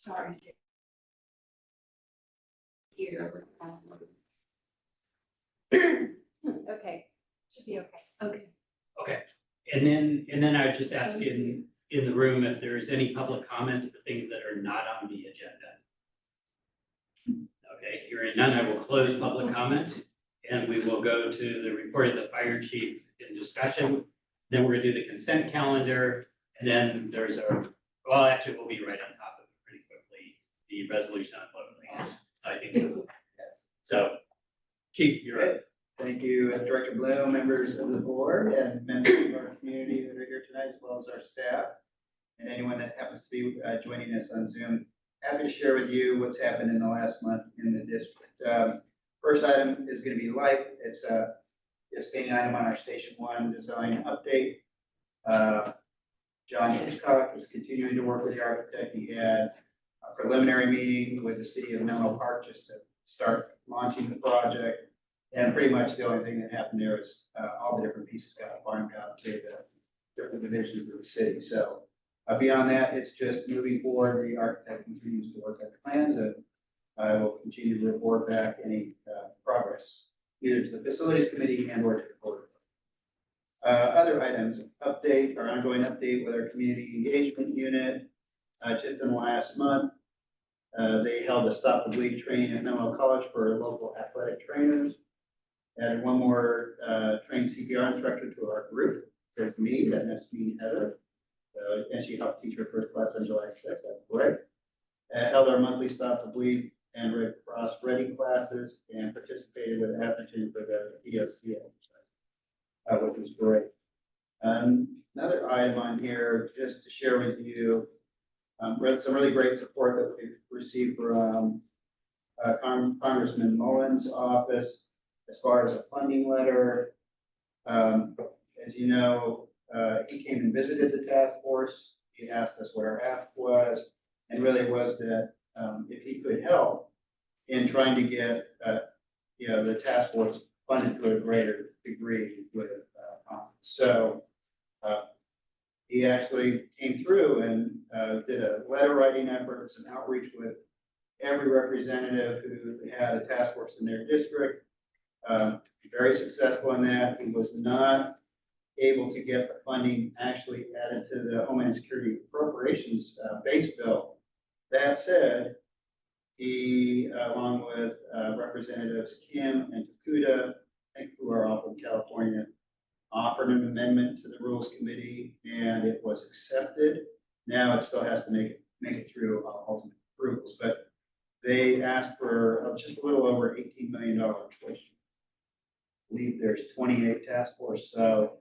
Sorry. Here. Okay, should be okay. Okay. Okay, and then I would just ask in the room if there's any public comment for things that are not on the agenda. Okay, hearing none, I will close public comment, and we will go to the report of the fire chief in discussion. Then we're gonna do the consent calendar, and then there's well, actually, we'll be right on top of it pretty quickly, the resolution on loadings, I think. Yes. So, Chief, you're up. Good. Thank you, Director Bloom, members of the board, and members of our community that are here tonight, as well as our staff, and anyone that happens to be joining us on Zoom. Happy to share with you what's happened in the last month in the district. First item is going to be light. It's a standing item on our Station 1 design update. John Hitchcock is continuing to work with the architect. He had a preliminary meeting with the city of Menlo Park just to start launching the project. And pretty much the only thing that happened there is all the different pieces got farmed out to the different divisions of the city. So beyond that, it's just moving forward. The architect continues to work on the plans, and I will continue to report back any progress, either to the facilities committee and or to the board. Other items, update or ongoing update with our community engagement unit. Just in the last month, they held a Stop the Bleed training at Menlo College for local athletic trainers. Added one more trained CPR instructor to our group. There's me, and that's me, Heather. And she helped teach her first class on July 6th. That's great. Held our monthly Stop the Bleed and Red Cross Ready classes and participated with Atherton for the EOC exercise, which was great. Another item on here, just to share with you, some really great support that we've received from Congressman Mullins' office as far as a funding letter. As you know, he came and visited the task force. He asked us what our ask was, and really was that if he could help in trying to get the task force funded to a greater degree with so he actually came through and did a letter writing effort, some outreach with every representative who had a task force in their district. Very successful in that. He was not able to get the funding actually added to the Homeland Security Appropriations base bill. That said, he, along with Representatives Kim and Takuda, I think who are all from California, offered an amendment to the Rules Committee, and it was accepted. Now it still has to make it through ultimate approvals, but they asked for just a little over $18 million, which I believe there's 28 task force, so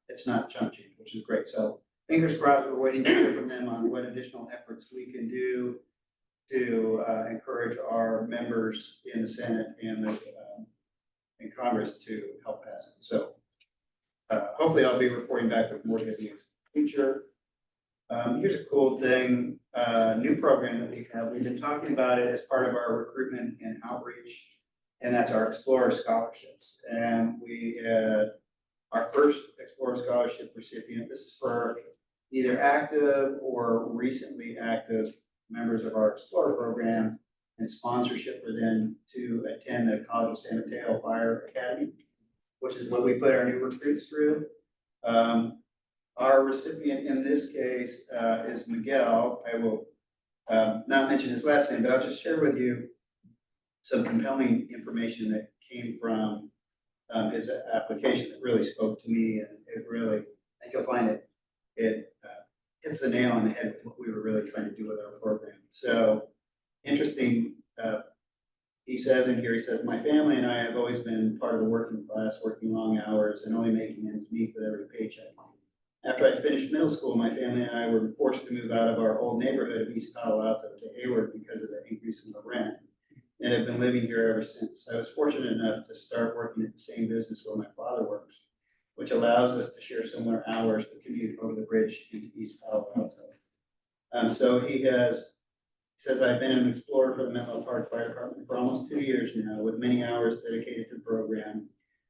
it's not chump change, which is great. So fingers crossed, we're waiting to hear from them on what additional efforts we can do to encourage our members in the Senate and in Congress to help pass it. So hopefully I'll be reporting back with more good news in the future. Here's a cool thing, new program that we have. We've been talking about it as part of our recruitment and outreach, and that's our Explorer Scholarships. And we had our first Explorer Scholarship recipient. This is for either active or recently active members of our Explorer program, and sponsorship for them to attend the College of San Mateo Fire Academy, which is what we put our new recruits through. Our recipient in this case is Miguel. I will not mention his last name, but I'll just share with you some compelling information that came from his application that really spoke to me, and it really, I think you'll find it hits the nail on the head with what we were really trying to do with our program. So interesting, he says in here, he says, my family and I have always been part of the working class, working long hours and only making ends meet with every paycheck. After I finished middle school, my family and I were forced to move out of our old neighborhood of East Palo Alto to Hayward because of the increase in the rent, and have been living here ever since. I was fortunate enough to start working at the same business where my father works, which allows us to share similar hours to commute over the bridge into East Palo Alto. So he says, I've been an explorer for the Menlo Park Fire Department for almost 2 years now, with many hours dedicated to the program.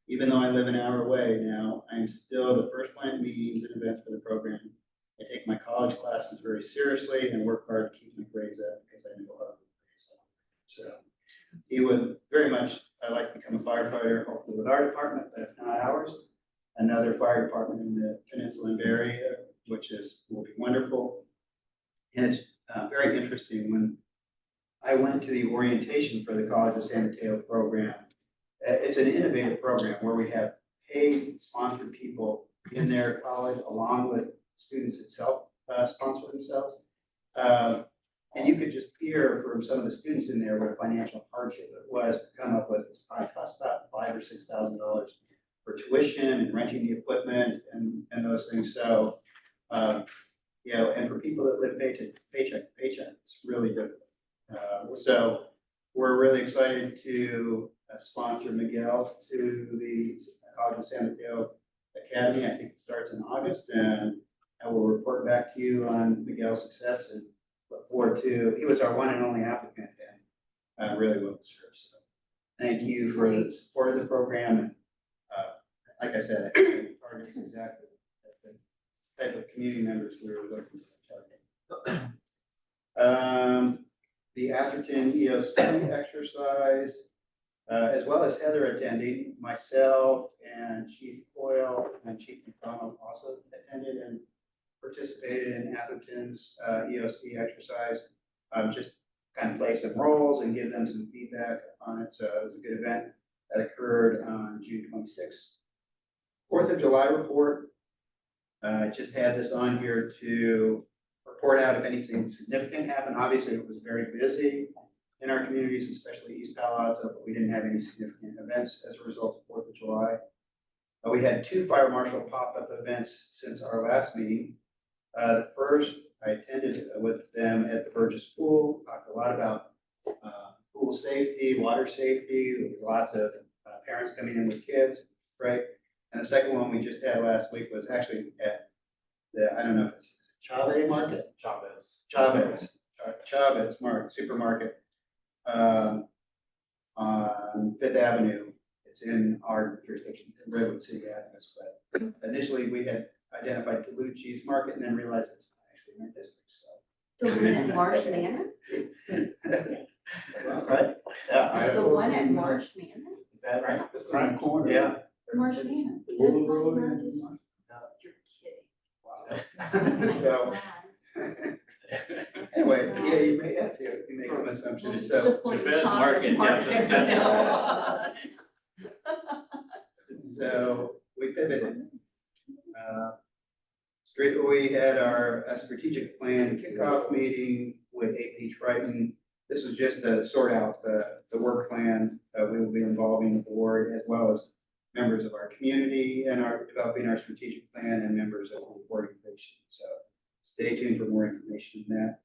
Even though I live an hour away now, I'm still the first line of meetings and events for the program. I take my college classes very seriously and work hard to keep my raise that because I know how to raise that. So he would very much, I'd like to become a firefighter, hopefully with our department, but if not ours, another fire department in the Peninsula and Bay Area, which will be wonderful. And it's very interesting. When I went to the orientation for the College of San Mateo program, it's an innovative program where we have paid sponsored people in their college along with students itself sponsor themselves. And you could just hear from some of the students in there what a financial hardship it was to come up with. It's probably cost about $5,000 or $6,000 for tuition and renting the equipment and those things. So, you know, and for people that live paycheck to paycheck, it's really difficult. So we're really excited to sponsor Miguel to the College of San Mateo Academy. I think it starts in August, and I will report back to you on Miguel's success and look forward to, he was our one and only applicant and really well deserved. So thank you for the support of the program. And like I said, I think it targets exactly the type of community members we were looking to target. The Atherton EOC exercise, as well as Heather attending, myself and Chief Coyle and Chief McDonald also attended and participated in Atherton's EOC exercise. Just kind of play some roles and give them some feedback on it. So it was a good event that occurred on June 26th. 4th of July report. I just had this on here to report out if anything significant happened. Obviously, it was very busy in our communities, especially East Palo Alto, but we didn't have any significant events as a result of 4th of July. We had 2 fire marshal pop-up events since our last meeting. The first, I attended with them at the Burgess Pool, talked a lot about pool safety, water safety. There was lots of parents coming in with kids, right? And the second one we just had last week was actually at the, I don't know if it's Chavez Market? Chavez Market, supermarket on 5th Avenue. It's in our jurisdiction, in Redwood City Avenue. But initially we had identified Duluth Cheese Market and then realized it's not actually in our district, so. The one at Marsh Manor? Right? Yeah. The one at Marsh Manor? Is that right? Front corner. Yeah. Marsh Manor? That's Boulder not Road in our and- district. You're kidding. So, anyway, yeah, you may, yes, you make some assumptions, so. Support Chavez Chavez Market, Market. So we pivoted. We had our strategic plan kickoff meeting with AP Triton. This was just to sort out the work plan. We will be involving the board as well as members of our community and developing our strategic plan and members of the organization. So stay tuned for more information on that.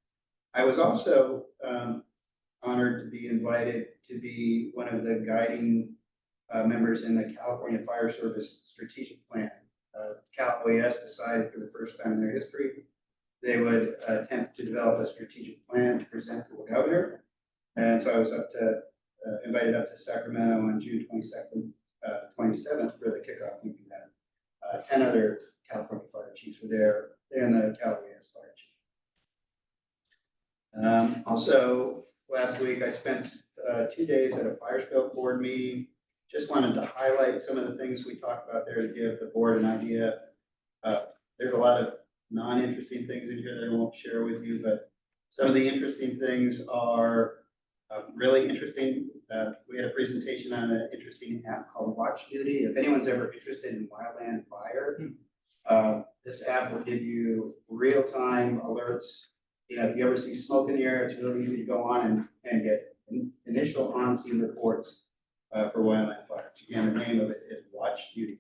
I was also honored to be invited to be one of the guiding members in the California Fire Service strategic plan. Cal OES decided for the first time in their history, they would attempt to develop a strategic plan to present to the governor. And so I was invited up to Sacramento on June 27th for the kickoff meeting. That 10 other California fire chiefs were there. They're in the Cal OES fire chief. Also, last week I spent 2 days at a fire scope board meeting. Just wanted to highlight some of the things we talked about there to give the board an idea. There's a lot of non-interesting things in here that I won't share with you, but some of the interesting things are really interesting. We had a presentation on an interesting app called Watch Duty. If anyone's ever interested in wildland fire, this app will give you real-time alerts. You know, if you ever see smoke in the air, it's really easy to go on and get initial on-scene reports for wildland fires. Again, the name of it is Watch Duty.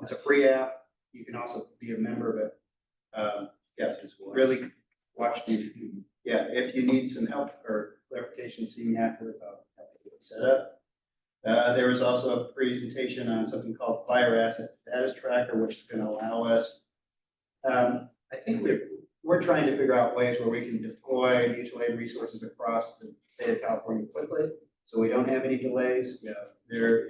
It's a free app. You can also be a member of it. Yeah, it's really Watch Duty. Yeah, if you need some help or clarification, see me afterwards. I'll help you get it set up. There was also a presentation on something called Fire Asset Status Tracker, which is going to allow us. I think we're trying to figure out ways where we can deploy mutual aid resources across the state of California quickly, so we don't have any delays. Yeah, there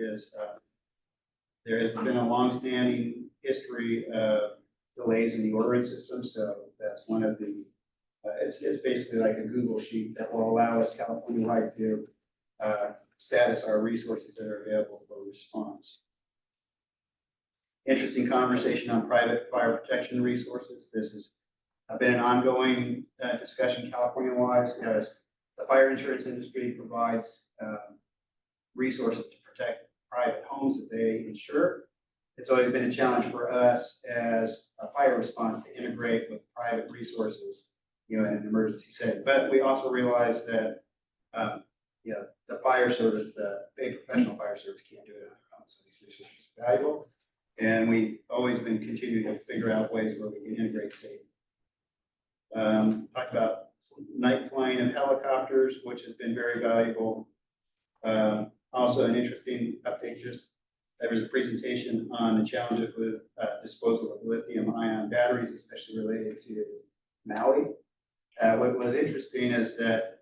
has been a longstanding history of delays in the ordering system, so that's one of the It's basically like a Google sheet that will allow us California-wide to status our resources that are available for response. Interesting conversation on private fire protection resources. This has been an ongoing discussion California-wise as the fire insurance industry provides resources to protect private homes that they insure. It's always been a challenge for us as a fire response to integrate with private resources, in an emergency setting. But we also realize that, the fire service, the big professional fire service can't do it on their own. So these resources are valuable. And we've always been continuing to figure out ways where we can integrate safely. Talked about night flying of helicopters, which has been very valuable. Also an interesting update, there was a presentation on the challenges with disposal of lithium ion batteries, especially related to Maui. What was interesting is that,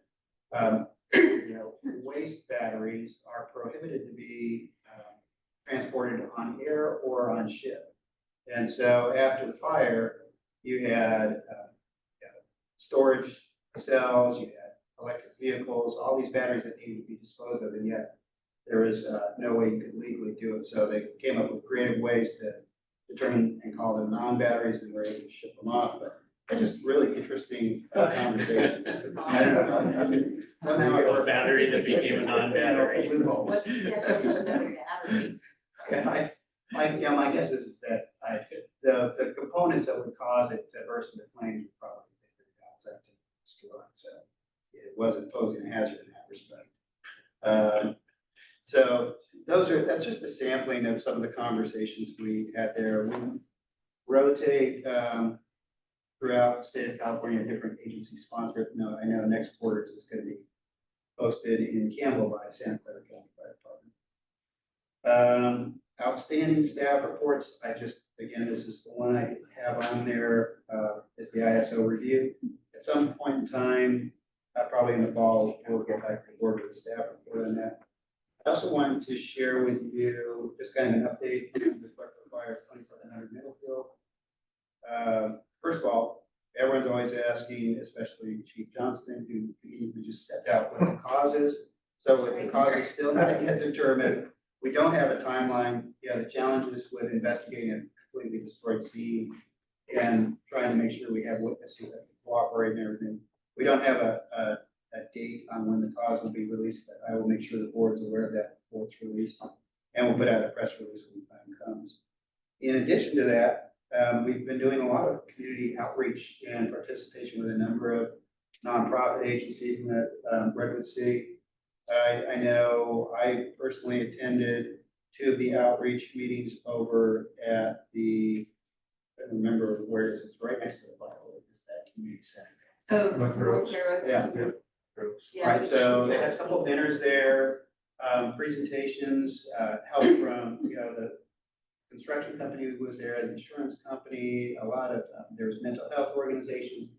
waste batteries are prohibited to be transported on air or on ship. And so after the fire, you had storage cells, you had electric vehicles, all these batteries that needed to be disposed of, and yet there was no way you could legally do it. So they came up with creative ways to determine and call them non-batteries, and were able to ship them off. But just really interesting conversation. I don't know. Somehow A battery that became a non-battery. What's the definition of a battery? My guess is that the components that would cause it to burst into flames would probably be figured out so to destroy it. So it wasn't posing a hazard in that respect. So that's just a sampling of some of the conversations we had there. We rotate throughout the state of California, different agency sponsored. I know next quarter is going to be hosted in Campbell by Santa Clara County Fire Department. Outstanding staff reports. Again, this is the one I have on there, is the ISO review. At some point in time, probably in the fall, we'll get back to the board with the staff report on that. I also wanted to share with you just kind of an update on the Clarksville Fire 2700 Middlefield. First of all, everyone's always asking, especially Chief Johnston, who just stepped out, what the cause is. So if the cause is still not yet determined, we don't have a timeline. The challenges with investigating a completely destroyed scene and trying to make sure we have witnesses that can cooperate and everything. We don't have a date on when the cause will be released, but I will make sure the board's aware of that before it's released. And we'll put out a press release when the time comes. In addition to that, we've been doing a lot of community outreach and participation with a number of nonprofit agencies in the Redwood City. I know I personally attended 2 of the outreach meetings over at I don't remember where it is. It's right next to the Bible. It's that community center. Oh, North Roads. Yeah. Yeah. Right, so they had a couple of dinners there, presentations, help from, the construction company who was there, the insurance company, a lot of, there was mental health organizations,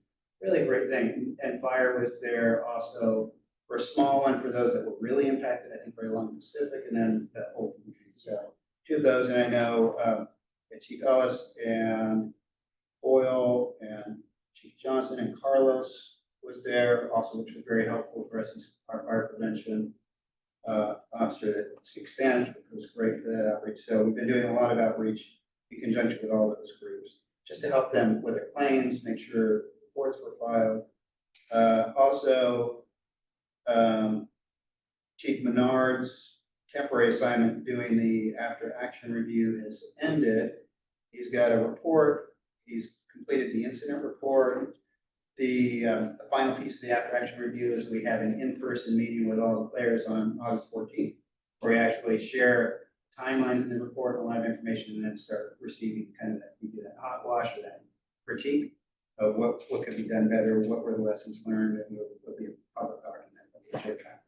really a great thing. And fire was there also for a small one for those that were really impacted, I think, right along the Pacific, and then the whole community. So 2 of those, and I know Chief Ellis and Boyle and Chief Johnson and Carlos was there also, which was very helpful for us as our fire prevention officer that speaks Spanish, which was great for that outreach. So we've been doing a lot of outreach in conjunction with all those groups, just to help them with their claims, make sure reports were filed. Also, Chief Menard's temporary assignment doing the after action review has ended. He's got a report. He's completed the incident report. The final piece of the after action review is we have an in-person meeting with all the players on August 14th, where we actually share timelines in the report, a lot of information, and then start receiving kind of that hot wash or that critique of what could be done better, what were the lessons learned, and will be a public document that we'll share back.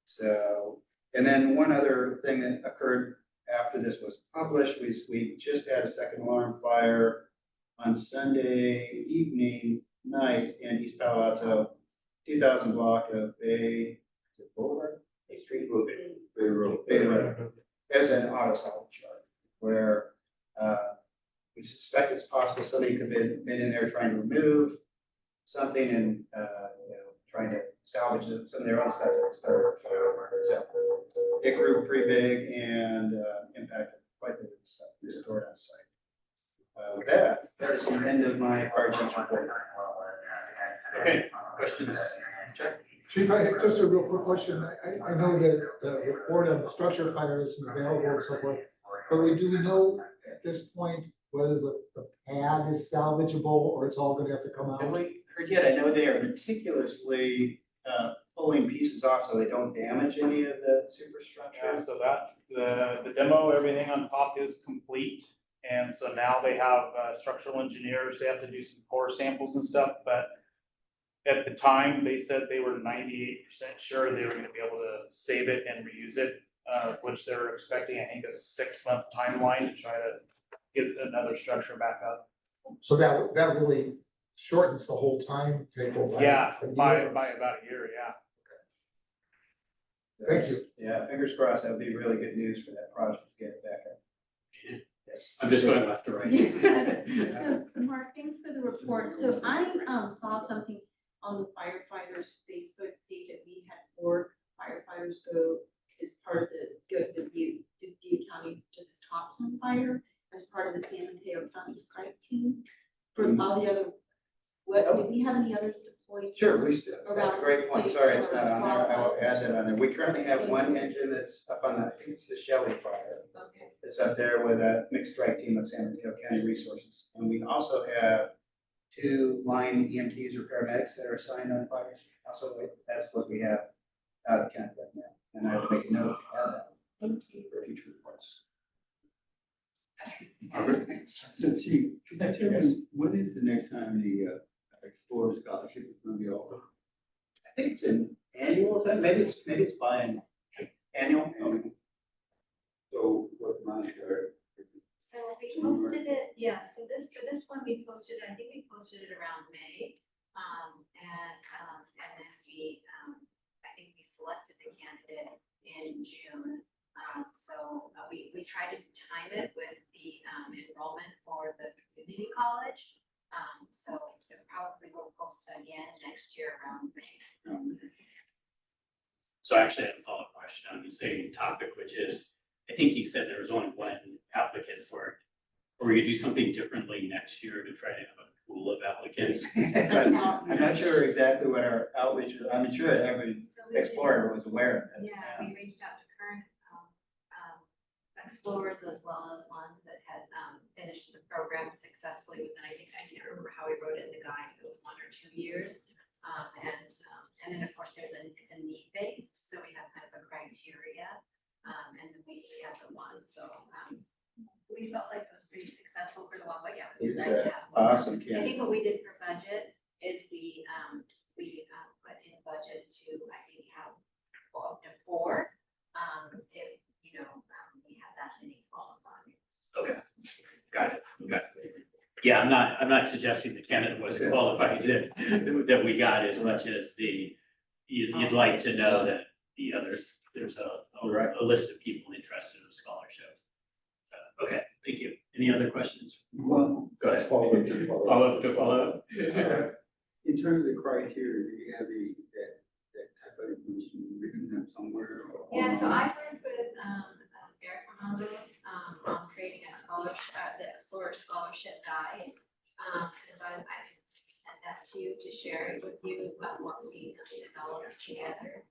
So, and then one other thing that occurred after this was published, we just had a second alarm fire on Sunday night in East Palo Alto, 2000 block of Bay Boulevard, Bay Street, Bay Road. There's an auto salvage yard where we suspect it's possible somebody could have been in there trying to remove something and, trying to salvage some of their own stuff that's started. So it grew pretty big and impacted quite a bit of stuff stored on site. With that, that's the end of my fire chief's report. Okay, questions? Check. Chief, I have just a real quick question. I know that the report on the structure fire isn't available and so forth, but do we know at this point whether the pad is salvageable or it's all gonna have to come out? Have we heard yet? I know they are meticulously pulling pieces off so they don't damage any of the superstructure. Yeah, so that, the demo, everything on top is complete. And so now they have structural engineers, they have to do some core samples and stuff, but at the time, they said they were 98% sure they were gonna be able to save it and reuse it, which they're expecting, I think, a 6-month timeline to try to get another structure back up. So that really shortens the whole timetable. Yeah, a year. by about a year, yeah. Thank you. Yeah, fingers crossed. That would be really good news for that project to get it back up. Yes. I'm just going left to right. Yes. So, Mark, thanks for the report. So I saw something on the firefighters Facebook page that we had 4 firefighters go as part of go to Dubuque County to this Thompson fire as part of the San Mateo County strike team. For all the other, do we have any others deployed? Sure, that's a great point. Sorry, it's not on there. I will add that on there. We currently have one engine that's up on I think it's the Shelley fire. Okay. It's up there with a mixed strike team of San Mateo County Resources. And we also have 2 line EMTs or paramedics that are assigned on fires. Also, that's what we have out of Kent right now. And I have to make a note to add that Thank you. for future reports. So Chief, can I tell you, when is the next time the Explorer Scholarship is gonna be over? I think it's an annual thing. Maybe it's biannual. Annual? Okay. So what monetary? So we posted it, yeah, so for this one, we posted, I think we posted it around May. And then I think we selected the candidate in June. So we tried to time it with the enrollment for the community college. So it probably will post again next year around May. So I actually had a follow-up question on the same topic, which is, I think you said there was only 1 applicant for it. Or will you do something differently next year to try to have a pool of applicants? I'm not sure exactly what our outreach is. I'm sure every So we did- explorer was aware of it. Yeah, we reached out to current explorers as well as ones that had finished the program successfully within, I can't remember how we wrote it in the guide, it was 1 or 2 years. And then of course it's a need based, so we have kind of a criteria, and then we have the one, so we felt like it was pretty successful for the one, but yeah. we'd It's like to have more. awesome I candidate. think what we did for budget is we put in budget to, I think, have up to 4, if, we have that many qualified. Okay, got it. Yeah, I'm not suggesting the candidate wasn't qualified, that we got as much as you'd like to know that the others, there's a list of people interested in the scholarship. So, okay, thank you. Any other questions? Well, Go ahead. follow up to follow up. up. In terms of the criteria, do you have that type of information written up somewhere? Or- Yeah, so I worked with Eric Hernandez on creating a scholarship, the Explorer Scholarship Guide. So I sent that to you to share it with you about what we developed together.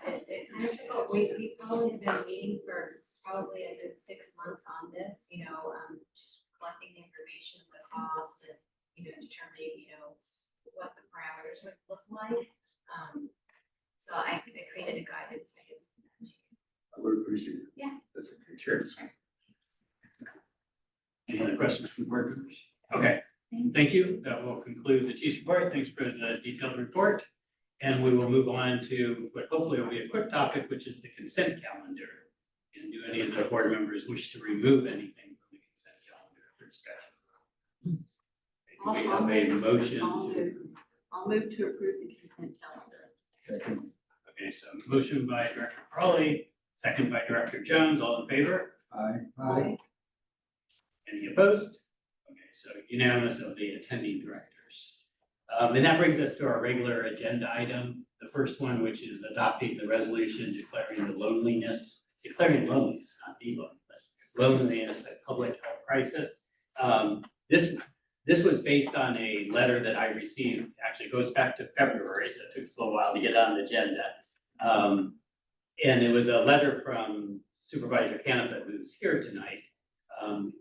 It kind of took, we've probably been meeting for probably a good 6 months on this, just collecting the information, the cost, and, determining, what the parameters would look like. So I created a guidance, I can send that to you. I would appreciate it. Yeah. That's okay. Sure. Any other questions from board members? Okay, thank you. That will conclude the chief's report. Thanks for the detailed report. And we will move on to what hopefully will be a quick topic, which is the consent calendar. And do any of the board members wish to remove anything from the consent calendar for discussion? We have a motion to, I'll move to approve the consent calendar. okay, so motion by Director Crawley, second by Director Jones, all in favor? Aye. Any opposed? Okay, so unanimous of the attending directors. And that brings us to our regular agenda item, the first one, which is adopting the resolution declaring loneliness, not the loneliness, a public health crisis. This was based on a letter that I received, actually goes back to February, so it took us a little while to get on the agenda. And it was a letter from Supervisor Canepa, who's here tonight,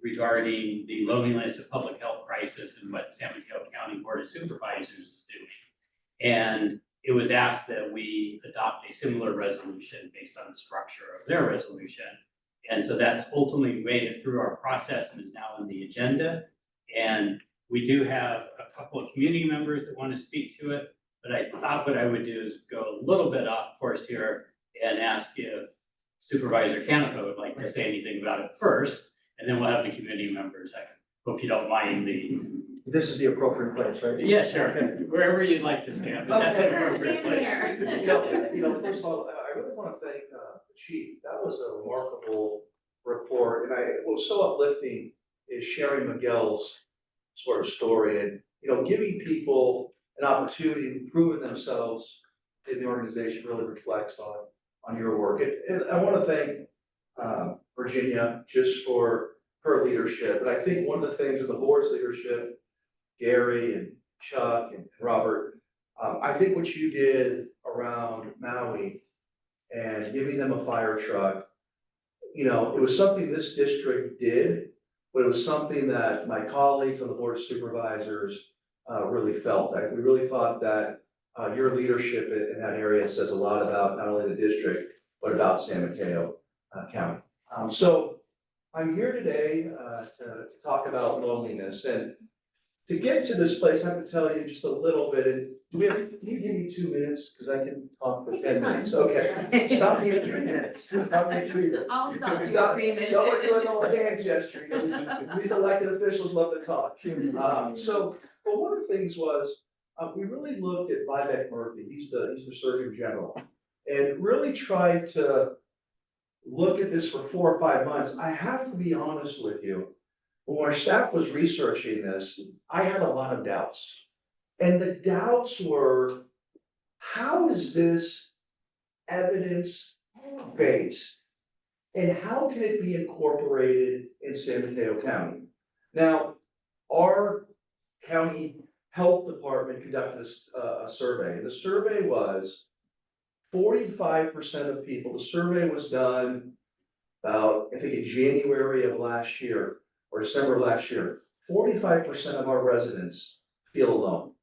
regarding the loneliness of public health crisis and what San Mateo County Board of Supervisors is doing. And it was asked that we adopt a similar resolution based on the structure of their resolution. And so that's ultimately made it through our process and is now on the agenda. And we do have a couple of community members that want to speak to it, but I thought what I would do is go a little bit off course here and ask if Supervisor Canepa would like to say anything about it first, and then we'll have the community members. I hope you don't mind the. This is the appropriate place, right? Yeah, sure, wherever you'd like to stand, but that's an appropriate place. First of all, I really want to thank the chief. That was a remarkable report, and what was so uplifting is sharing Miguel's sort of story and, giving people an opportunity to prove themselves in the organization really reflects on your work. And I want to thank Virginia just for her leadership. And I think one of the things of the board's leadership, Gary and Chuck and Robert, I think what you did around Maui and giving them a fire truck, it was something this district did, but it was something that my colleagues on the board of supervisors really felt. We really thought that your leadership in that area says a lot about not only the district, but about San Mateo County. So I'm here today to talk about loneliness, and to get to this place, I have to tell you just a little bit. And can you give me 2 minutes? Because I can talk for 10 minutes. Okay. Stop me at 3 minutes. Stop me at 3 minutes. I'll stop you at Stop. 3 minutes. Someone doing a little hand gesture. These elected officials love to talk. But one of the things was, we really looked at Vivek Murthy. He's the Surgeon General, and really tried to look at this for 4 or 5 months. I have to be honest with you. When our staff was researching this, I had a lot of doubts. And the doubts were, how is this evidence-based? And how can it be incorporated in San Mateo County? Now, our county health department conducted a survey, and the survey was 45% of people, the survey was done about, I think in January of last year, or December of last year, 45% of our residents feel alone.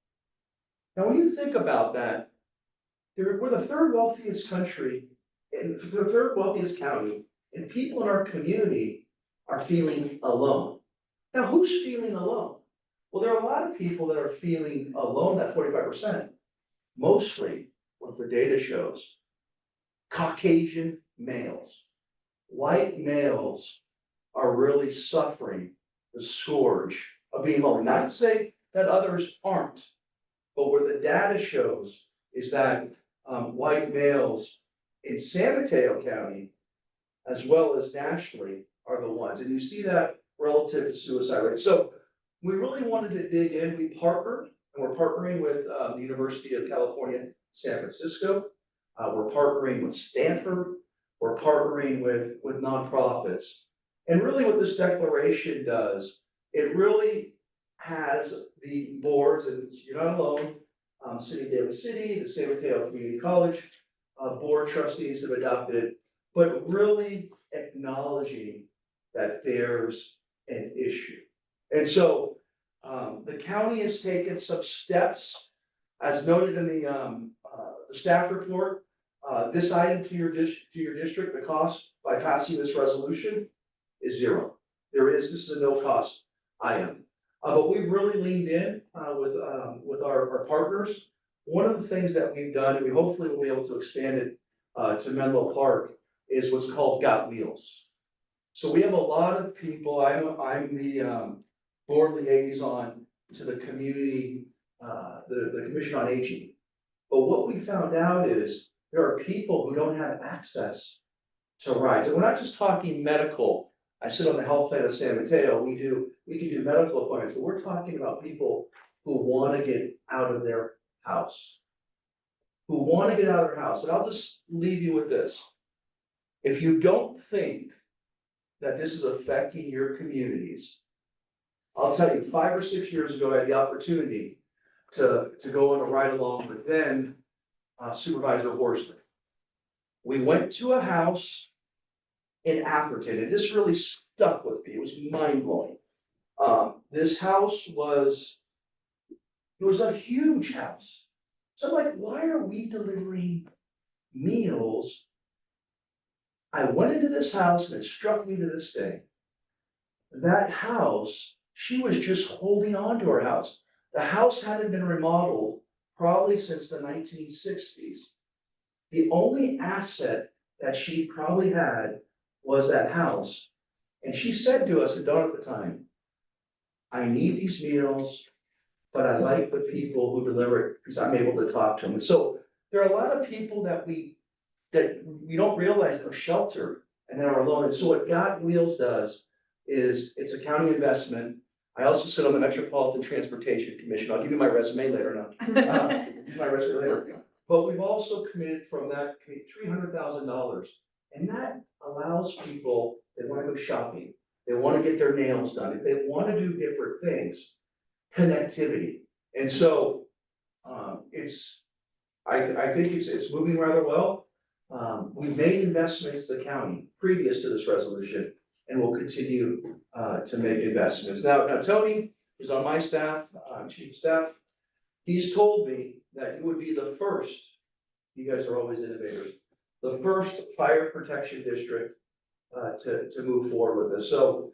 Now, when you think about that, we're the third wealthiest country, and the third wealthiest county, and people in our community are feeling alone. Now, who's feeling alone? Well, there are a lot of people that are feeling alone, that 45%, mostly what the data shows, Caucasian males. White males are really suffering the scourge of being lonely. Not to say that others aren't, but where the data shows is that white males in San Mateo County, as well as nationally, are the ones. And you see that relative to suicide rate. So we really wanted to dig in. We partnered, and we're partnering with the University of California, San Francisco. We're partnering with Stanford. We're partnering with nonprofits. And really what this declaration does, it really has the boards, and you're not alone, City of Daly City, the San Mateo Community College, board trustees have adopted it, but really acknowledging that there's an issue. And so the county has taken some steps, as noted in the staff report. This item to your district, the cost by passing this resolution is zero. This is a no cost item. But we've really leaned in with our partners. One of the things that we've done, and we hopefully will be able to expand it to Menlo Park, is what's called Got Wheels. So we have a lot of people. I'm the board liaison to the community, the Commission on Aging. But what we found out is there are people who don't have access to rides. And we're not just talking medical. I sit on the health plan of San Mateo. We can do medical appointments, but we're talking about people who wanna get out of their house. Who wanna get out of their house, and I'll just leave you with this. If you don't think that this is affecting your communities, I'll tell you, 5 or 6 years ago, I had the opportunity to go on a ride along with then Supervisor Horsley. We went to a house in Atherton, and this really stuck with me, it was mind blowing. This house it was a huge house. So I'm like, why are we delivering meals? I went into this house and it struck me to this day. That house, she was just holding on to her house. The house hadn't been remodeled probably since the 1960s. The only asset that she probably had was that house. And she said to us at dawn at the time, I need these meals, but I like the people who deliver it because I'm able to talk to them. And so there are a lot of people that we don't realize they're sheltered and they're alone. And so what Got Wheels does is it's a county investment. I also sit on the Metropolitan Transportation Commission. I'll give you my resume later now. My resume later. But we've also committed from that $300,000. And that allows people, they want to go shopping, they want to get their nails done, if they want to do different things, connectivity. And so I think it's moving rather well. We've made investments as a county previous to this resolution, and we'll continue to make investments. Now Tony is on my staff, chief of staff. He's told me that you would be the first, you guys are always innovators, the first fire protection district to move forward with this. So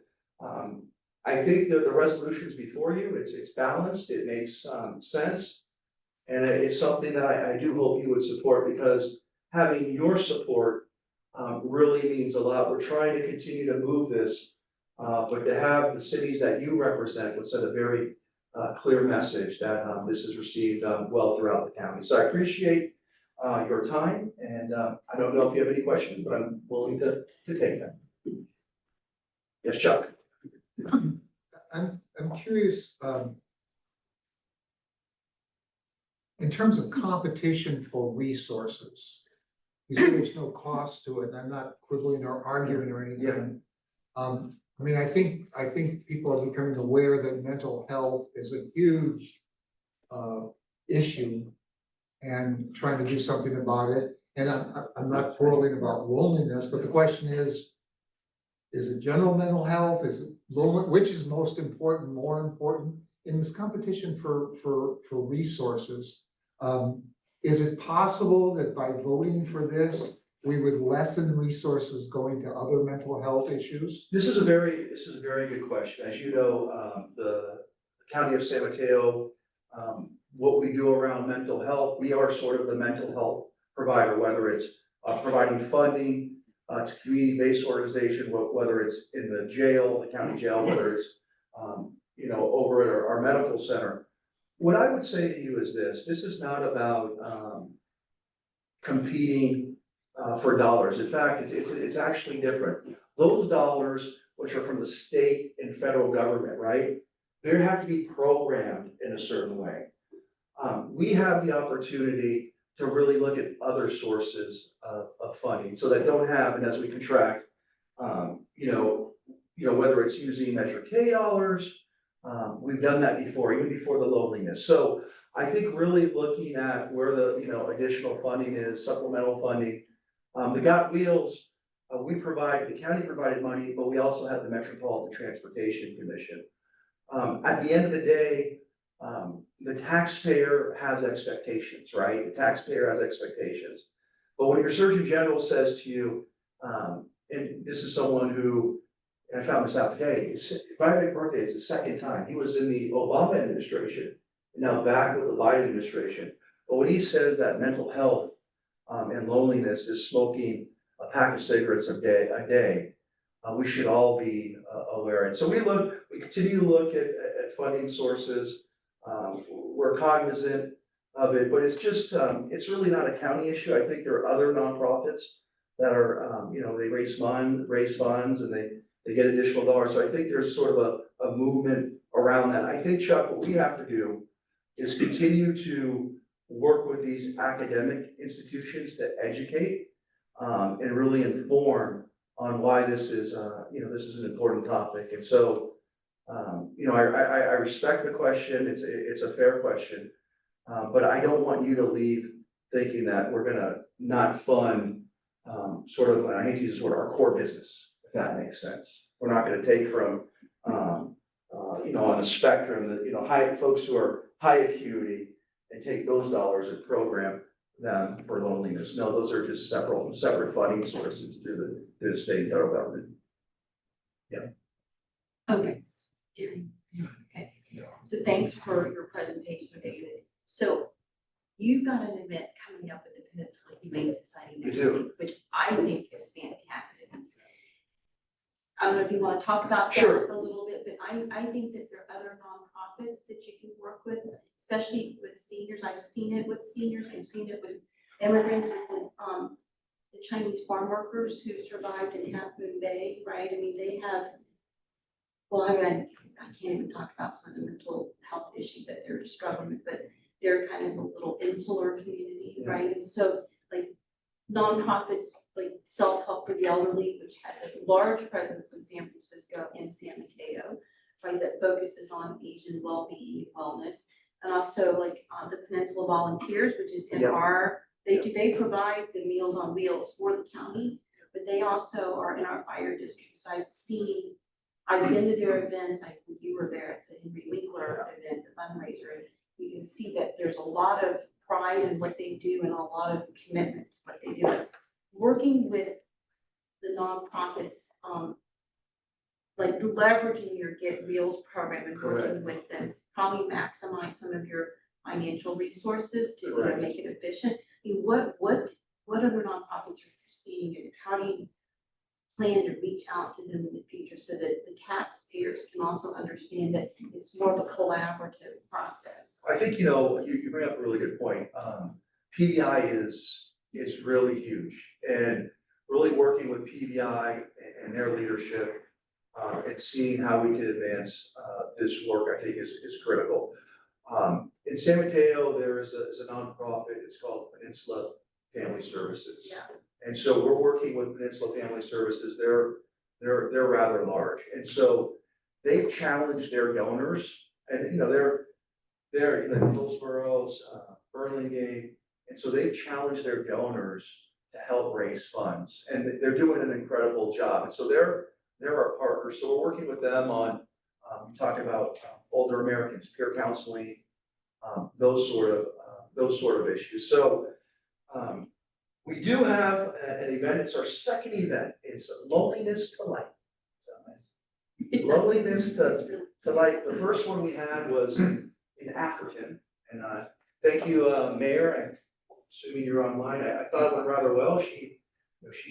I think that the resolution's before you, it's balanced, it makes sense. And it's something that I do hope you would support, because having your support really means a lot. We're trying to continue to move this, but to have the cities that you represent would send a very clear message that this is received well throughout the county. So I appreciate your time, and I don't know if you have any questions, but I'm willing to take them. Yes, Chuck. I'm curious, in terms of competition for resources, you say there's no cost to it, and I'm not quibbling or arguing or anything. I mean, I think people are becoming aware that mental health is a huge issue and trying to do something about it. And I'm not quarreling about loneliness, but the question is it general mental health? Is it loneliness? Which is most important, more important in this competition for resources? Is it possible that by voting for this, we would lessen resources going to other mental health issues? This is a very good question. As you know, the county of San Mateo, what we do around mental health, we are sort of the mental health provider, whether it's providing funding to community-based organization, whether it's in the jail, the county jail, whether it's over at our medical center. What I would say to you is this is not about competing for dollars. In fact, it's actually different. Those dollars, which are from the state and federal government, right? They have to be programmed in a certain way. We have the opportunity to really look at other sources of funding, so that don't have, and as we contract, whether it's using Measure K dollars, we've done that before, even before the loneliness. So I think really looking at where the additional funding is, supplemental funding. The Got Wheels, the county provided money, but we also have the Metropolitan Transportation Commission. At the end of the day, the taxpayer has expectations, right? The taxpayer has expectations. But when your Surgeon General says to you, and this is someone who, and I found this out today, if I have a birthday, it's the second time. He was in the Obama administration, and now back with the Biden administration. But when he says that mental health and loneliness is smoking a pack of cigarettes a day, we should all be aware. And so we continue to look at funding sources. We're cognizant of it, but it's just, it's really not a county issue. I think there are other nonprofits that are, they raise funds and they get additional dollars. So I think there's sort of a movement around that. I think, Chuck, what we have to do is continue to work with these academic institutions to educate and really inform on why this is, this is an important topic. And so, I respect the question. It's a fair question. But I don't want you to leave thinking that we're gonna not fund sort of, and I hate to use this word, our core business, if that makes sense. We're not gonna take from, on the spectrum, that, high folks who are high acuity and take those dollars and program them for loneliness. No, those are just separate funding sources through the state and federal government. Okay. Okay, so thanks for your presentation, David. So you've got an event coming up with the Peninsula Humane Society We next do. week, which I think is fantastic. I don't know if you want to talk about Sure. that a little bit, but I think that there are other nonprofits that you can work with, especially with seniors. I've seen it with seniors, I've seen it with immigrants, with the Chinese farm workers who survived in Half Moon Bay, right? I mean, they have, well, I can't even talk about some of the mental health issues that they're struggling with, but they're kind of a little insular community, Yeah. right? And so, like, nonprofits like Self-Help for the Elderly, which has a large presence in San Francisco and San Mateo, right, that focuses on Asian well-being, wellness. And also like the Peninsula Volunteers, which is in Yeah. they provide the Meals on Wheels for the county, but they also are in our fire district. So I've been to their events, you were there at the Henry Winkler event, the fundraiser, and you can see that there's a lot of pride in what they do and a lot of commitment to what they do. Working with the nonprofits, like leveraging your Get Wheels program and working with them, probably maximize some of your financial resources to Correct. make it efficient. I mean, what other nonprofits are you seeing, and how do you plan to reach out to them in the future so that the taxpayers can also understand that it's more of a collaborative process? I think, you bring up a really good point. PBI is really huge, and really working with PBI and their leadership and seeing how we can advance this work, I think is critical. In San Mateo, there is a nonprofit, it's called Peninsula Family Services. Yeah. And so we're working with Peninsula Family Services. They're rather large, and so they've challenged their donors, and they're Hillsborough's, Burlingame, and so they've challenged their donors to help raise funds, and they're doing an incredible job. And so they're our partners. So we're working with them on talking about older Americans, peer counseling, those sort of issues. So we do have an event. It's our second event. It's Loneliness to Light. Sounds nice. Loneliness to Light. The first one we had was in Atherton, and thank you, Mayor. I'm assuming you're online. I thought it went rather well. She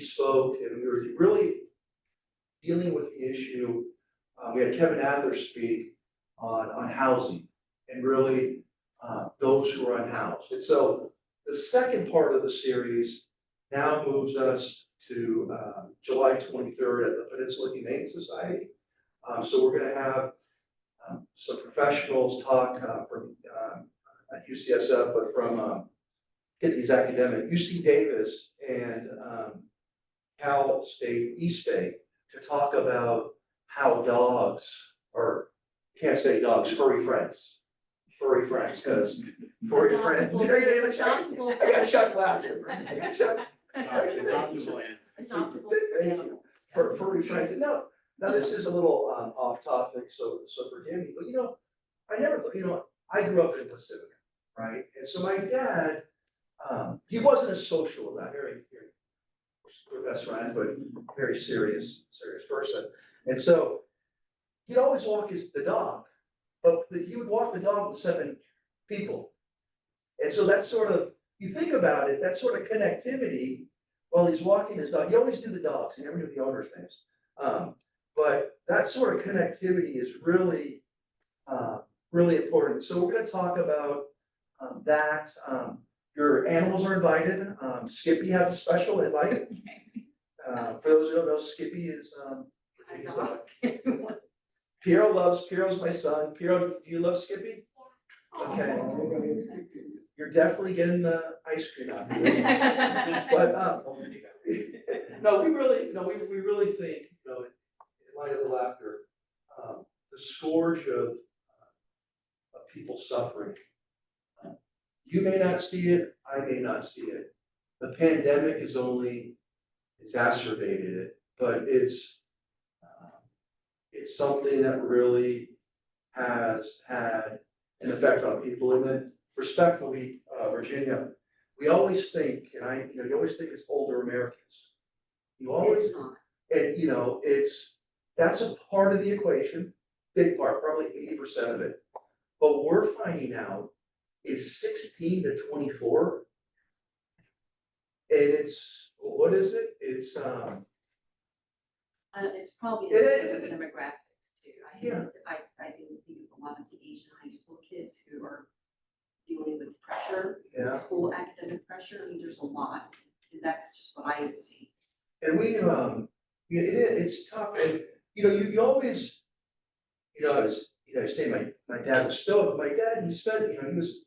spoke, and we were really dealing with the issue. We had Kevin Adler speak on housing and really those who are unhoused. And so the second part of the series now moves us to July 23rd at the Peninsula Humane Society. So we're going to have some professionals talk from not UCSF, but from get these academic UC Davis and Cal State East Bay to talk about how dogs, or can't say dogs, furry friends, because furry friends. Adoptable. I got Chuck laughing. I got Chuck. Adoptable and Adoptable. Thank you. For furry friends. Now this is a little off topic, so forgive me, but I never thought, I grew up in Pacifica, right? And so my dad, he wasn't a social guy, very, we're best friends, but very serious person. And so he'd always walk the dog, but he would walk the dog with 7 people. And so that's sort of, you think about it, that sort of connectivity while he's walking his dog. He always knew the dogs, he never knew the owners' names. But that sort of connectivity is really, really important. So we're going to talk about that. Your animals are invited. Skippy has a special invite. For those who don't know, Skippy is Piero's my son. Piero, do you love Skippy? okay? You're definitely getting the ice cream out of this. But, no, we really think, in light of the laughter, the scourge of people suffering. You may not see it, I may not see it. The pandemic has only exacerbated it, but it's something that really has had an effect on people. And then respectfully, Virginia, we always think, and you always think it's older Americans. You always, and that's a part of the equation, big part, probably 80% of it. But what we're finding out is 16 to 24. And what is it? It's probably It a is. set of demographics too. Yeah. I can think of a lot of the Asian high school kids who are dealing with pressure, Yeah. school academic pressure. I mean, there's a lot. And that's just what I see. And it's tough, and, you always, I was saying my dad was stoic, but my dad, he spent, he was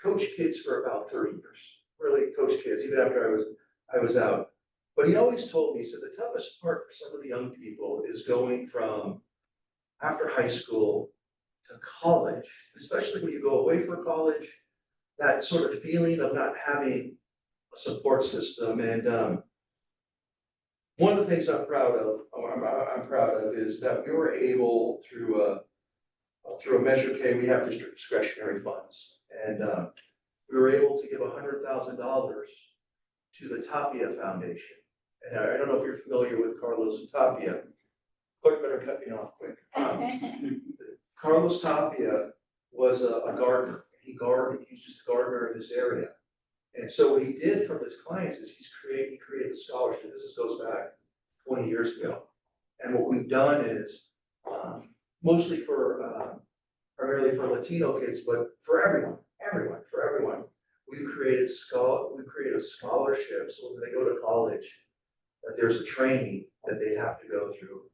coached kids for about 30 years, really coached kids, even after I was out. But he always told me, he said, the toughest part for some of the young people is going from after high school to college, especially when you go away for college, that sort of feeling of not having a support system. And one of the things I'm proud of is that we were able through a Measure K, we have discretionary funds, and we were able to give $100,000 to the Tapia Foundation. And I don't know if you're familiar with Carlos Tapia. Clerk better cut me off quick. Carlos Tapia was a gardener. He's just a gardener in this area. And so what he did from his clients is he created a scholarship. This goes back 20 years ago. And what we've done is, mostly primarily for Latino kids, but for everyone, we've created a scholarship so when they go to college, that there's a training that they have to go through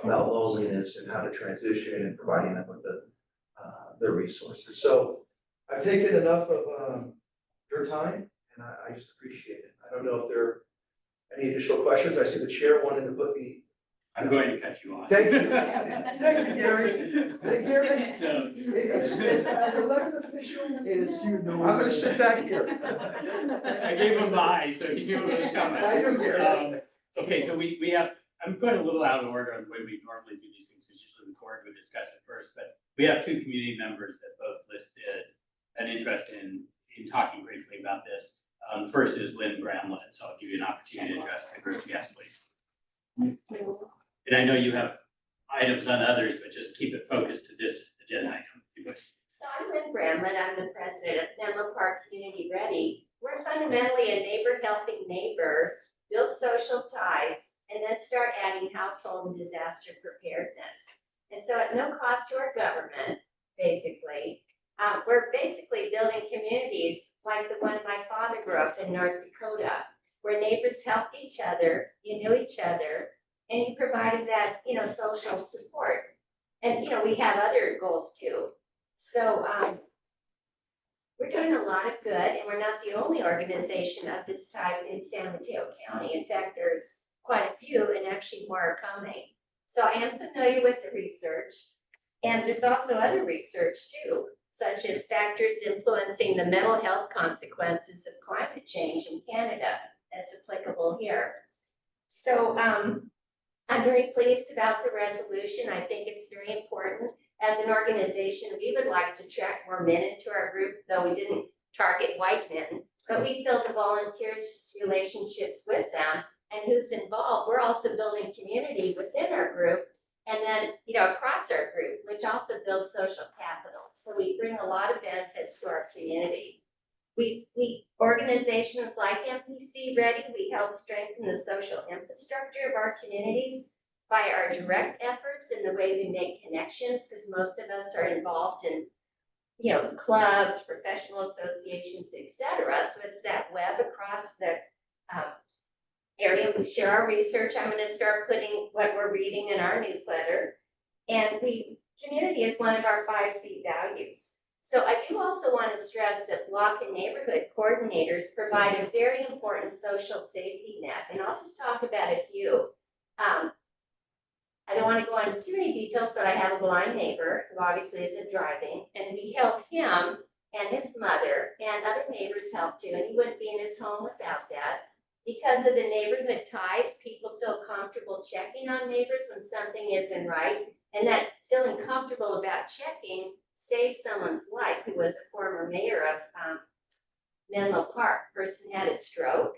about loneliness and how to transition and providing them with the resources. So I've taken enough of your time, and I just appreciate it. I don't know if there are any additional questions. I see the chair wanted to put me. I'm going to cut you off. Thank you. Thank you, Gary. Hey, Gary. So, As elected official, I'm gonna sit back here. I gave him the eye, so he knew it was coming. I knew, Gary. Okay, so we have, I'm going a little out of order on the way we normally do these things, because usually the board would discuss it first, but we have two community members that both listed an interest in talking briefly about this. First is Lynn Bramlett, so I'll give you an opportunity to address the group. Yes, please. And I know you have items on others, but just keep it focused to this agenda item, if you would. So I'm Lynn Bramlett, I'm the president of Menlo Park Community Ready. We're fundamentally a neighbor helping neighbor, build social ties, and then start adding household and disaster preparedness. And so at no cost to our government, basically, we're basically building communities like the one my father grew up in North Dakota, where neighbors helped each other, you knew each other, and you provided that, social support. And, we have other goals too. So, we're doing a lot of good, and we're not the only organization of this type in San Mateo County. In fact, there's quite a few, and actually more are coming. So I am familiar with the research, and there's also other research too, such as factors influencing the mental health consequences of climate change in Canada that's applicable here. So I'm very pleased about the resolution. I think it's very important. As an organization, we would like to attract more men into our group, though we didn't target white men, but we feel the volunteers, just relationships with them and who's involved. We're also building community within our group and then, across our group, which also builds social capital. So we bring a lot of benefits to our community. We organizations like MPC Ready, we help strengthen the social infrastructure of our communities by our direct efforts in the way we make connections, because most of us are involved in, clubs, professional associations, etc. So it's that web across the area. We share our research. I'm going to start putting what we're reading in our newsletter. And community is one of our 5 C values. So I do also want to stress that block and neighborhood coordinators provide a very important social safety net, and I'll just talk about a few. I don't want to go into too many details, but I have a blind neighbor who obviously isn't driving, and we help him and his mother, and other neighbors help too, and he wouldn't be in his home without that. Because of the neighborhood ties, people feel comfortable checking on neighbors when something isn't right, and that feeling comfortable about checking saved someone's life, who was a former mayor of Menlo Park. Person had a stroke.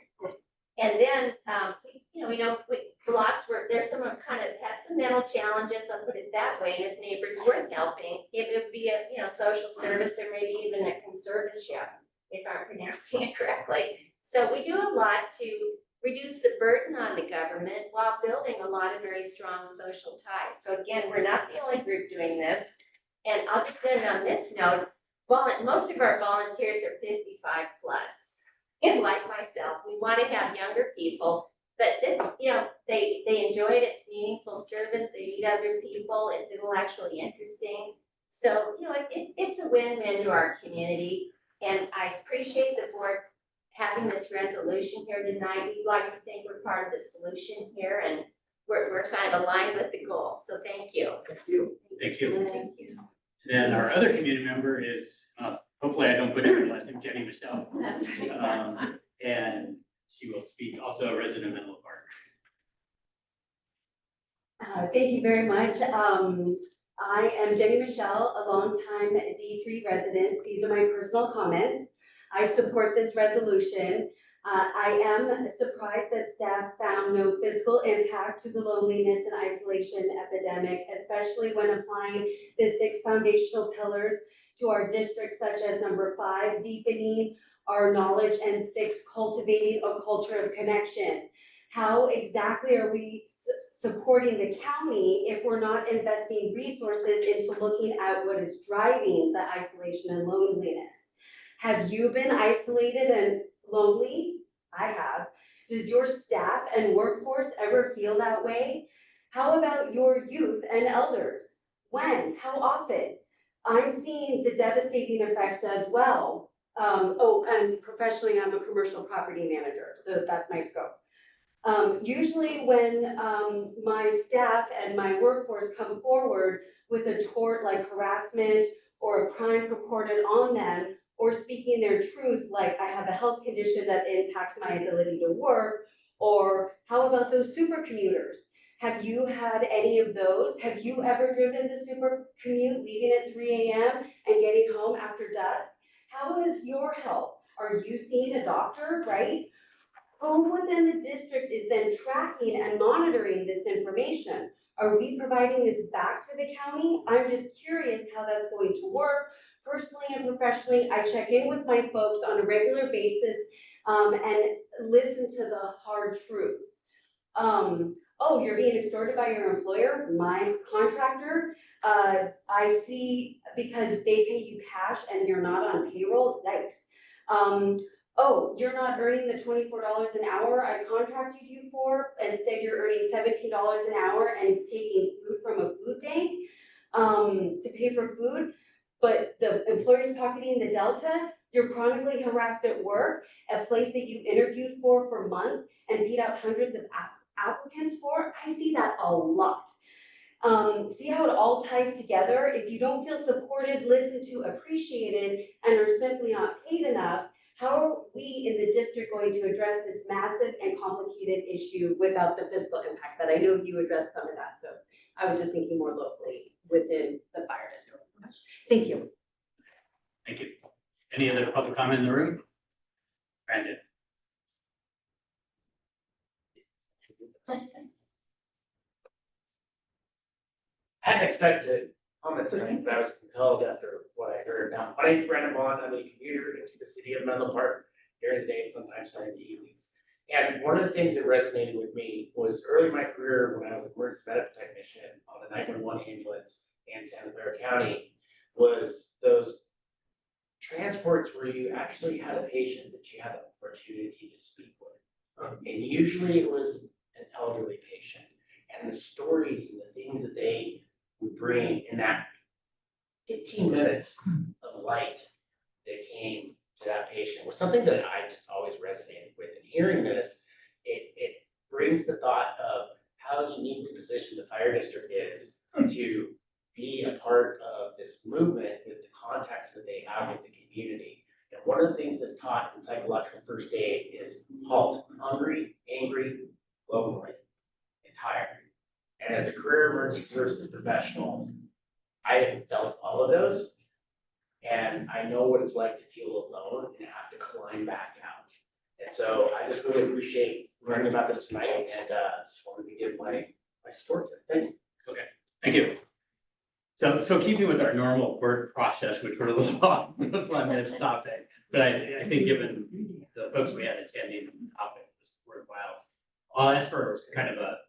And then, blocks where there's someone kind of has some mental challenges, I'll put it that way, and if neighbors weren't helping, it would be a, social service or maybe even a conservatorship, if I'm pronouncing it correctly. So we do a lot to reduce the burden on the government while building a lot of very strong social ties. So again, we're not the only group doing this. And I'll just end on this note, most of our volunteers are 55 plus. And like myself, we want to have younger people, but this, they enjoy it, it's meaningful service, they meet other people, it's intellectually interesting. So, it's a win-win to our community, and I appreciate the board having this resolution here tonight. We'd like to think we're part of the solution here, and we're kind of aligned with the goal, so thank you. Thank you. Thank you. Then our other community member is, hopefully I don't butcher her last name, Jenny Michelle. That's right. And she will speak, also a resident of Menlo Park. Thank you very much. I am Jenny Michelle, a longtime D3 resident. These are my personal comments. I support this resolution. I am surprised that staff found no physical impact to the loneliness and isolation epidemic, especially when applying the 6 foundational pillars to our district, such as number 5, deepening our knowledge, and 6, cultivating a culture of connection. How exactly are we supporting the county if we're not investing resources into looking at what is driving the isolation and loneliness? Have you been isolated and lonely? I have. Does your staff and workforce ever feel that way? How about your youth and elders? When? How often? I'm seeing the devastating effects as well. And professionally, I'm a commercial property manager, so that's my scope. Usually when my staff and my workforce come forward with a tort like harassment or a crime purported on them, or speaking their truth, like I have a health condition that impacts my ability to work, or how about those super commuters? Have you had any of those? Have you ever driven the super commute, leaving at 3 a.m. and getting home after dusk? How is your health? Are you seeing a doctor, right? Who within the district is then tracking and monitoring this information? Are we providing this back to the county? I'm just curious how that's going to work. Personally and professionally, I check in with my folks on a regular basis and listen to the hard truths. Oh, you're being extorted by your employer, my contractor. I see because they pay you cash and you're not on payroll, yikes. Oh, you're not earning the $24 an hour I contracted you for. Instead, you're earning $17 an hour and taking food from a food bank to pay for food. But the employer's pocketing the delta. You're chronically harassed at work, a place that you interviewed for months and beat out hundreds of applicants for. I see that a lot. See how it all ties together? If you don't feel supported, listened to, appreciated, and are simply not paid enough, how are we in the district going to address this massive and complicated issue without the fiscal impact? But I know you addressed some of that, so I was just thinking more locally within the fire district. Thank you. Thank you. Any other public comment in the room? Brandon? I hadn't expected comment tonight, but I was compelled after what I heard. Now, my name's Brandon Vaughn. I'm a commuter into the city of Menlo Park during the day and sometimes during the evenings. And one of the things that resonated with me was early in my career when I was an emergency medical technician on the 911 ambulance in Santa Clara County, was those transports where you actually had a patient that you had the opportunity to speak with. And usually it was an elderly patient, and the stories and the things that they would bring in that 15 minutes of light that came to that patient was something that I just always resonated with. And hearing this, it brings the thought of how uniquely positioned the fire district is to be a part of this movement with the context that they have with the community. And one of the things that's taught in psychological first aid is HALT, hungry, angry, lonely, and tired. And as a career emergency services professional, I have felt all of those. And I know what it's like to feel alone and have to climb back out. And so I just really appreciate learning about this tonight and just wanted to give my support to it. Thank you. Thank you. So keeping with our normal work process, which we're a little off, before I'm gonna stop it. But I think given the folks we had attending the topic was worthwhile. I'll ask for kind of a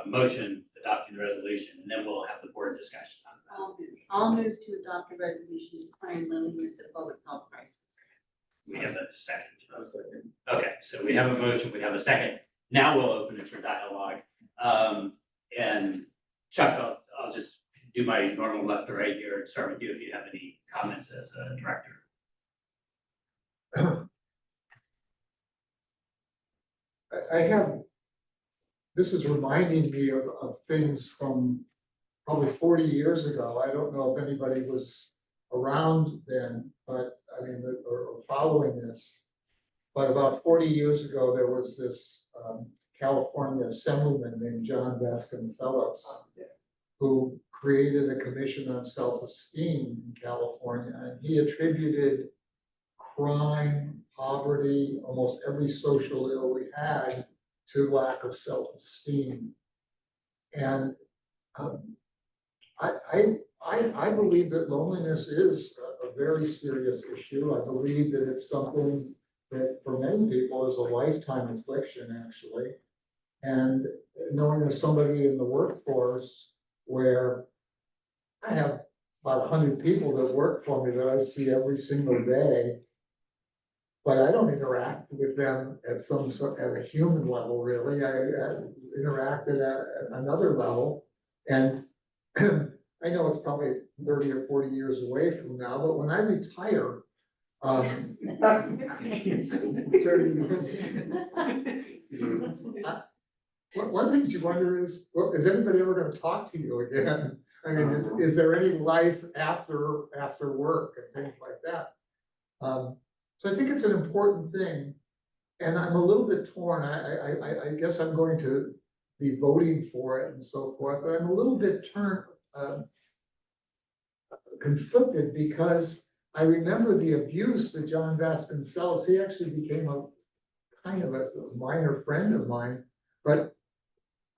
motion adopting the resolution, and then we'll have the board discussion on that. I'll move to adopt a resolution declaring loneliness a public health crisis. We have a second. I'll second. Okay, so we have a motion, we have a second. Now we'll open it for dialogue. And Chuck, I'll just do my normal left to right here and start with you if you have any comments as a director. I have, this is reminding me of things from probably 40 years ago. I don't know if anybody was around then, but I mean, or following this. But about 40 years ago, there was this California assemblyman named John Vasconcellos, who created a commission on self-esteem in California, and he attributed crime, poverty, almost every social ill we had to lack of self-esteem. And I believe that loneliness is a very serious issue. I believe that it's something that for many people is a lifetime affliction, actually. And knowing as somebody in the workforce where I have about 100 people that work for me that I see every single day, but I don't interact with them at some sort, at a human level, really. I interact at another level. And I know it's probably 30 or 40 years away from now, but when I retire, one thing you wonder is, well, is anybody ever gonna talk to you again? I mean, is there any life after work and things like that? So I think it's an important thing, and I'm a little bit torn. I guess I'm going to be voting for it and so forth, but I'm a little bit conflicted because I remember the abuse that John Vasconcellos, he actually became a kind of a minor friend of mine, but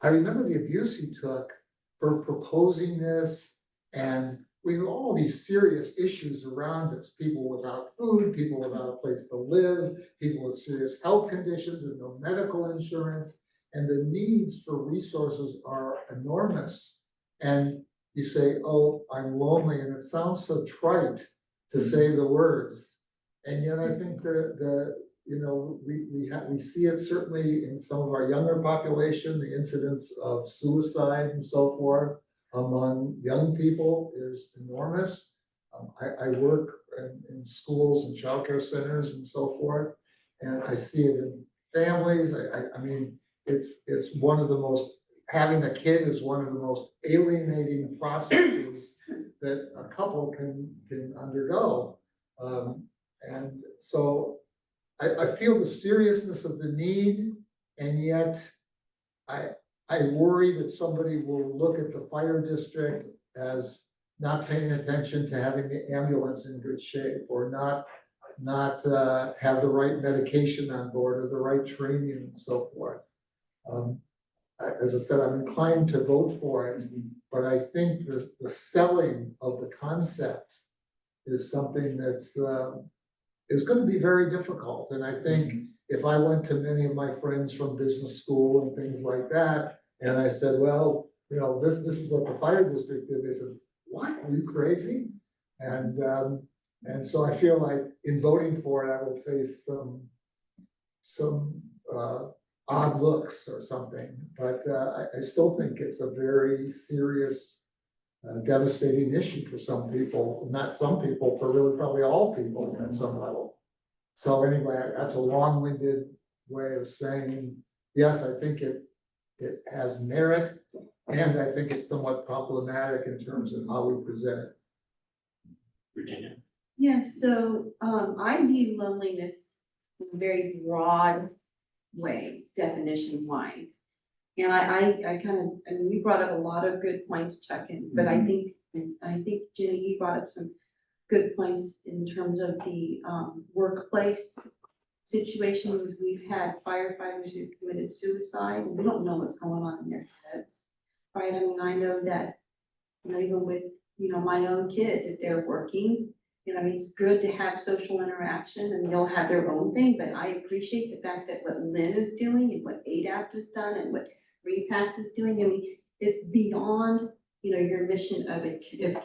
I remember the abuse he took for proposing this, and we have all these serious issues around us, people without food, people without a place to live, people with serious health conditions and no medical insurance, and the needs for resources are enormous. And you say, oh, I'm lonely, and it sounds so trite to say the words. And yet I think we see it certainly in some of our younger population, the incidence of suicide and so forth among young people is enormous. I work in schools and childcare centers and so forth, and I see it in families. I mean, it's one of the most, having a kid is one of the most alienating processes that a couple can undergo. And so I feel the seriousness of the need, and yet I worry that somebody will look at the fire district as not paying attention to having the ambulance in good shape, or not have the right medication on board or the right training and so forth. As I said, I'm inclined to vote for it, but I think that the selling of the concept is something that's is going to be very difficult. And I think if I went to many of my friends from business school and things like that, and I said, well, you know, this is what the fire district did, they said, what, are you crazy? And so I feel like in voting for it, I will face some odd looks or something, but I still think it's a very serious a devastating issue for some people, not some people, for really probably all people at some level. So anyway, that's a long-winded way of saying, yes, I think it has merit, and I think it's somewhat problematic in terms of how we present it. Virginia? Yes, so, I view loneliness in a very broad way, definition wise. And I kind of, I mean, you brought up a lot of good points, Chuck, but I think Jenny, you brought up some good points in terms of the, workplace situations. We've had firefighters who've committed suicide, and we don't know what's going on in their heads. Right, I mean, I know that, even with, my own kids, if they're working, it's good to have social interaction and they'll have their own thing, but I appreciate the fact that what Lynn is doing and what ADAPT has done and what REPACT is doing, it's beyond, your mission of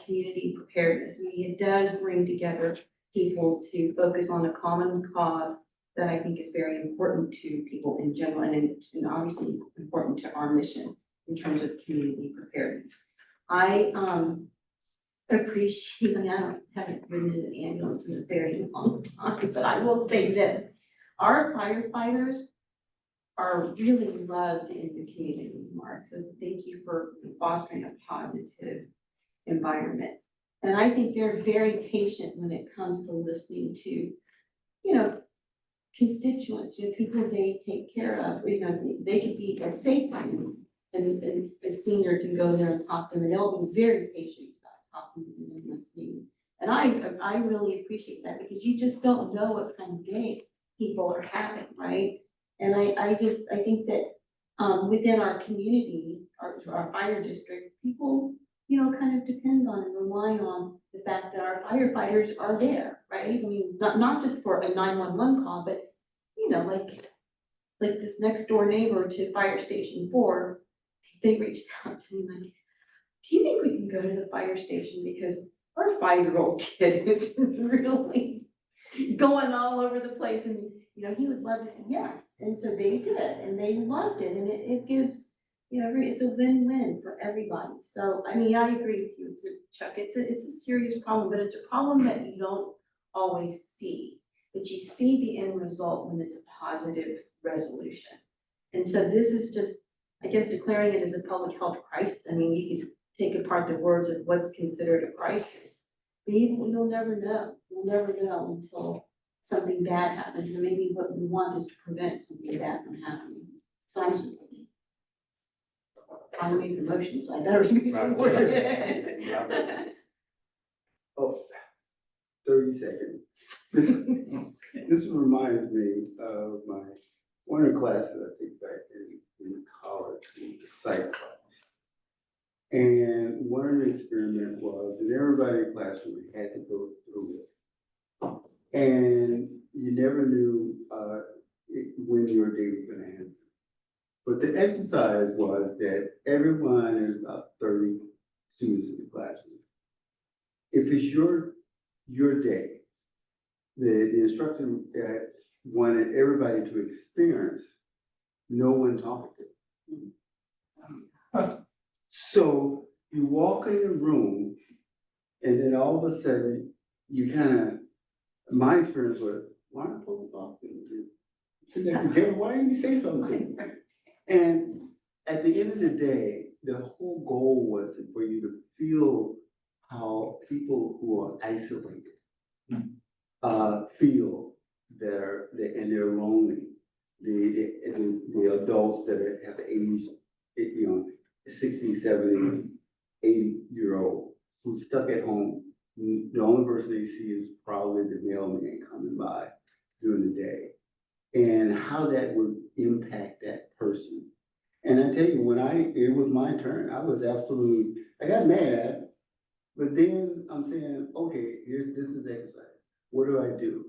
community preparedness. I mean, it does bring together people to focus on a common cause that I think is very important to people in general and obviously important to our mission in terms of community preparedness. I appreciate, I haven't ridden in an ambulance in a very long time, but I will say this. Our firefighters are really loved in the community, Mark, so thank you for fostering a positive environment. And I think they're very patient when it comes to listening to, constituents, people they take care of, they could be at safe time. And a senior can go there and talk to them, and they'll be very patient about talking to them and listening. And I really appreciate that, because you just don't know what kind of day people are having, right? And I think that, within our community, our fire district, people, kind of depend on and rely on the fact that our firefighters are there, right? I mean, not just for a 911 call, but, like this next door neighbor to Fire Station 4, they reached out to me like, do you think we can go to the fire station, because our 5-year-old kid is really going all over the place, and, he would love to say yes. And so they did, and they loved it, and it gives, it's a win-win for everybody. So, I mean, I agree with you, Chuck, it's a serious problem, but it's a problem that you don't always see. But you see the end result when it's a positive resolution. And so this is just, I guess, declaring it as a public health crisis. I mean, you could take apart the words of what's considered a crisis, but you'll never know. We'll never know until something bad happens, and maybe what we want is to prevent something bad from happening. So I made the motion, so I better be supporting it. Oh, 30 seconds. This reminds me of one of the classes I took back in college, the psych class. And one of the experiments was that everybody in the classroom had to go through it. And you never knew when your day was gonna end. But the exercise was that everyone, there's about 30 students in the classroom. If it's your day, the instructor wanted everybody to experience no one talking to them. So you walk in the room, and then all of a sudden, you kind of, my experience was, why aren't folks talking to you? So then, why didn't you say something? And at the end of the day, the whole goal was for you to feel how people who are isolated feel and they're lonely. The adults that have aged, 60, 70, 80-year-old who's stuck at home. The only person they see is probably the mailman coming by during the day, and how that would impact that person. And I tell you, when it was my turn, I got mad, but then I'm saying, okay, this is exercise. What do I do?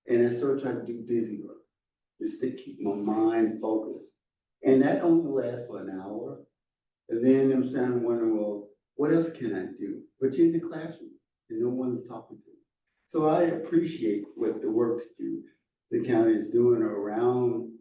And I started trying to do busy work, just to keep my mind focused. And that only lasts for an hour. And then I'm starting wondering, well, what else can I do? But you're in the classroom and no one's talking to you. So I appreciate what the work the county is doing around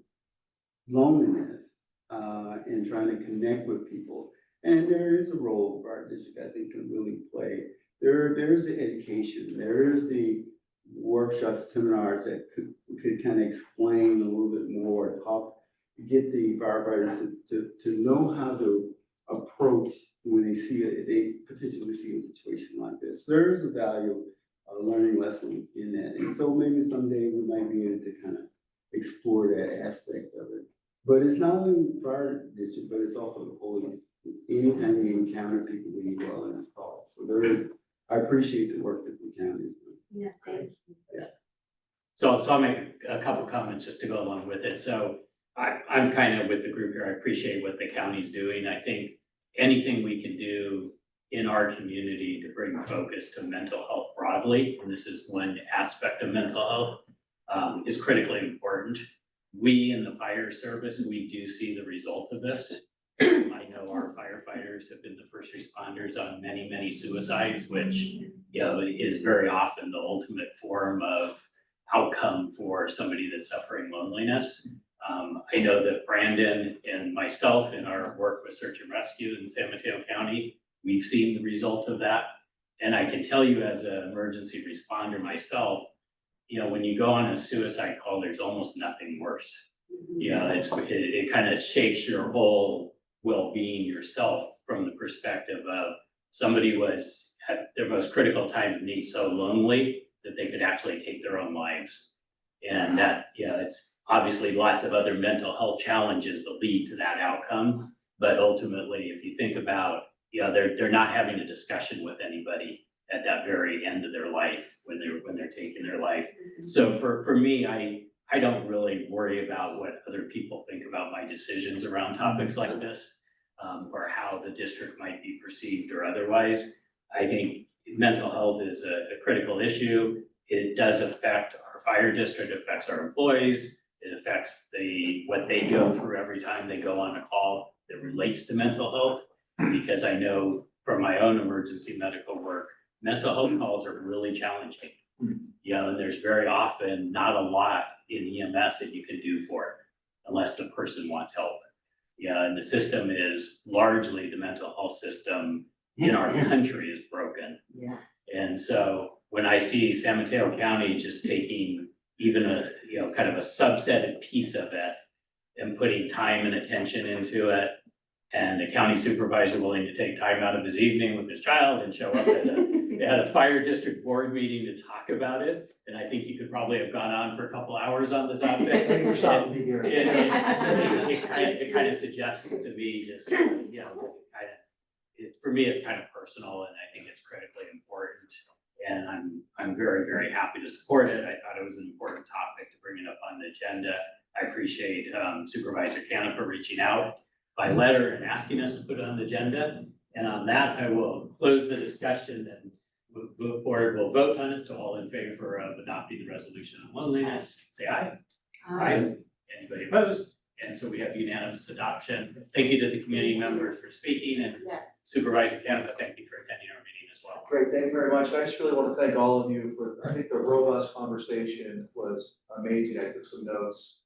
loneliness and trying to connect with people. And there is a role our district, I think, can really play. There's the education, there's the workshops, seminars that could kind of explain a little bit more, get the firefighters to know how to approach when they potentially see a situation like this. There is a value, a learning lesson in that. And so maybe someday we might be able to kind of explore that aspect of it. But it's not only fire district, but it's also the police. Anytime you encounter people, we need well in this call. So I appreciate the work that the county is doing. Yeah, thank you. So I'll make a couple comments just to go along with it. So I'm kind of with the group here. I appreciate what the county's doing. I think anything we can do in our community to bring focus to mental health broadly, and this is one aspect of mental health, is critically important. We in the fire service, we do see the result of this. I know our firefighters have been the first responders on many, many suicides, which, is very often the ultimate form of outcome for somebody that's suffering loneliness. I know that Brandon and myself in our work with search and rescue in San Mateo County, we've seen the result of that. And I can tell you as an emergency responder myself, when you go on a suicide call, there's almost nothing worse. It kind of shakes your whole well-being yourself from the perspective of somebody was at their most critical time of need, so lonely that they could actually take their own lives. And that, it's obviously lots of other mental health challenges that lead to that outcome. But ultimately, if you think about, they're not having a discussion with anybody at that very end of their life when they're taking their life. So for me, I don't really worry about what other people think about my decisions around topics like this, or how the district might be perceived or otherwise. I think mental health is a critical issue. It does affect our fire district, it affects our employees, it affects what they go through every time they go on a call that relates to mental health. Because I know from my own emergency medical work, mental health calls are really challenging. And there's very often not a lot in EMS that you can do for it unless the person wants help. And the system is largely, the mental health system in our country is broken. Yeah. And so when I see San Mateo County just taking even a, kind of a subsetted piece of it and putting time and attention into it, and the county supervisor willing to take time out of his evening with his child and show up at a fire district board meeting to talk about it. And I think you could probably have gone on for a couple hours on the topic. It kind of suggests to me just, for me, it's kind of personal, and I think it's critically important. And I'm very, very happy to support it. I thought it was an important topic to bring it up on the agenda. I appreciate Supervisor Canepa reaching out by letter and asking us to put it on the agenda. And on that, I will close the discussion and the board will vote on it. So all in favor of adopting the resolution on loneliness, say aye. Aye. Anybody opposed? And so we have unanimous adoption. Thank you to the community members for speaking, and Supervisor Canepa, thank you for attending our meeting as well. Great, thank you very much. I just really want to thank all of you for, I think the robust conversation was amazing. I took some notes.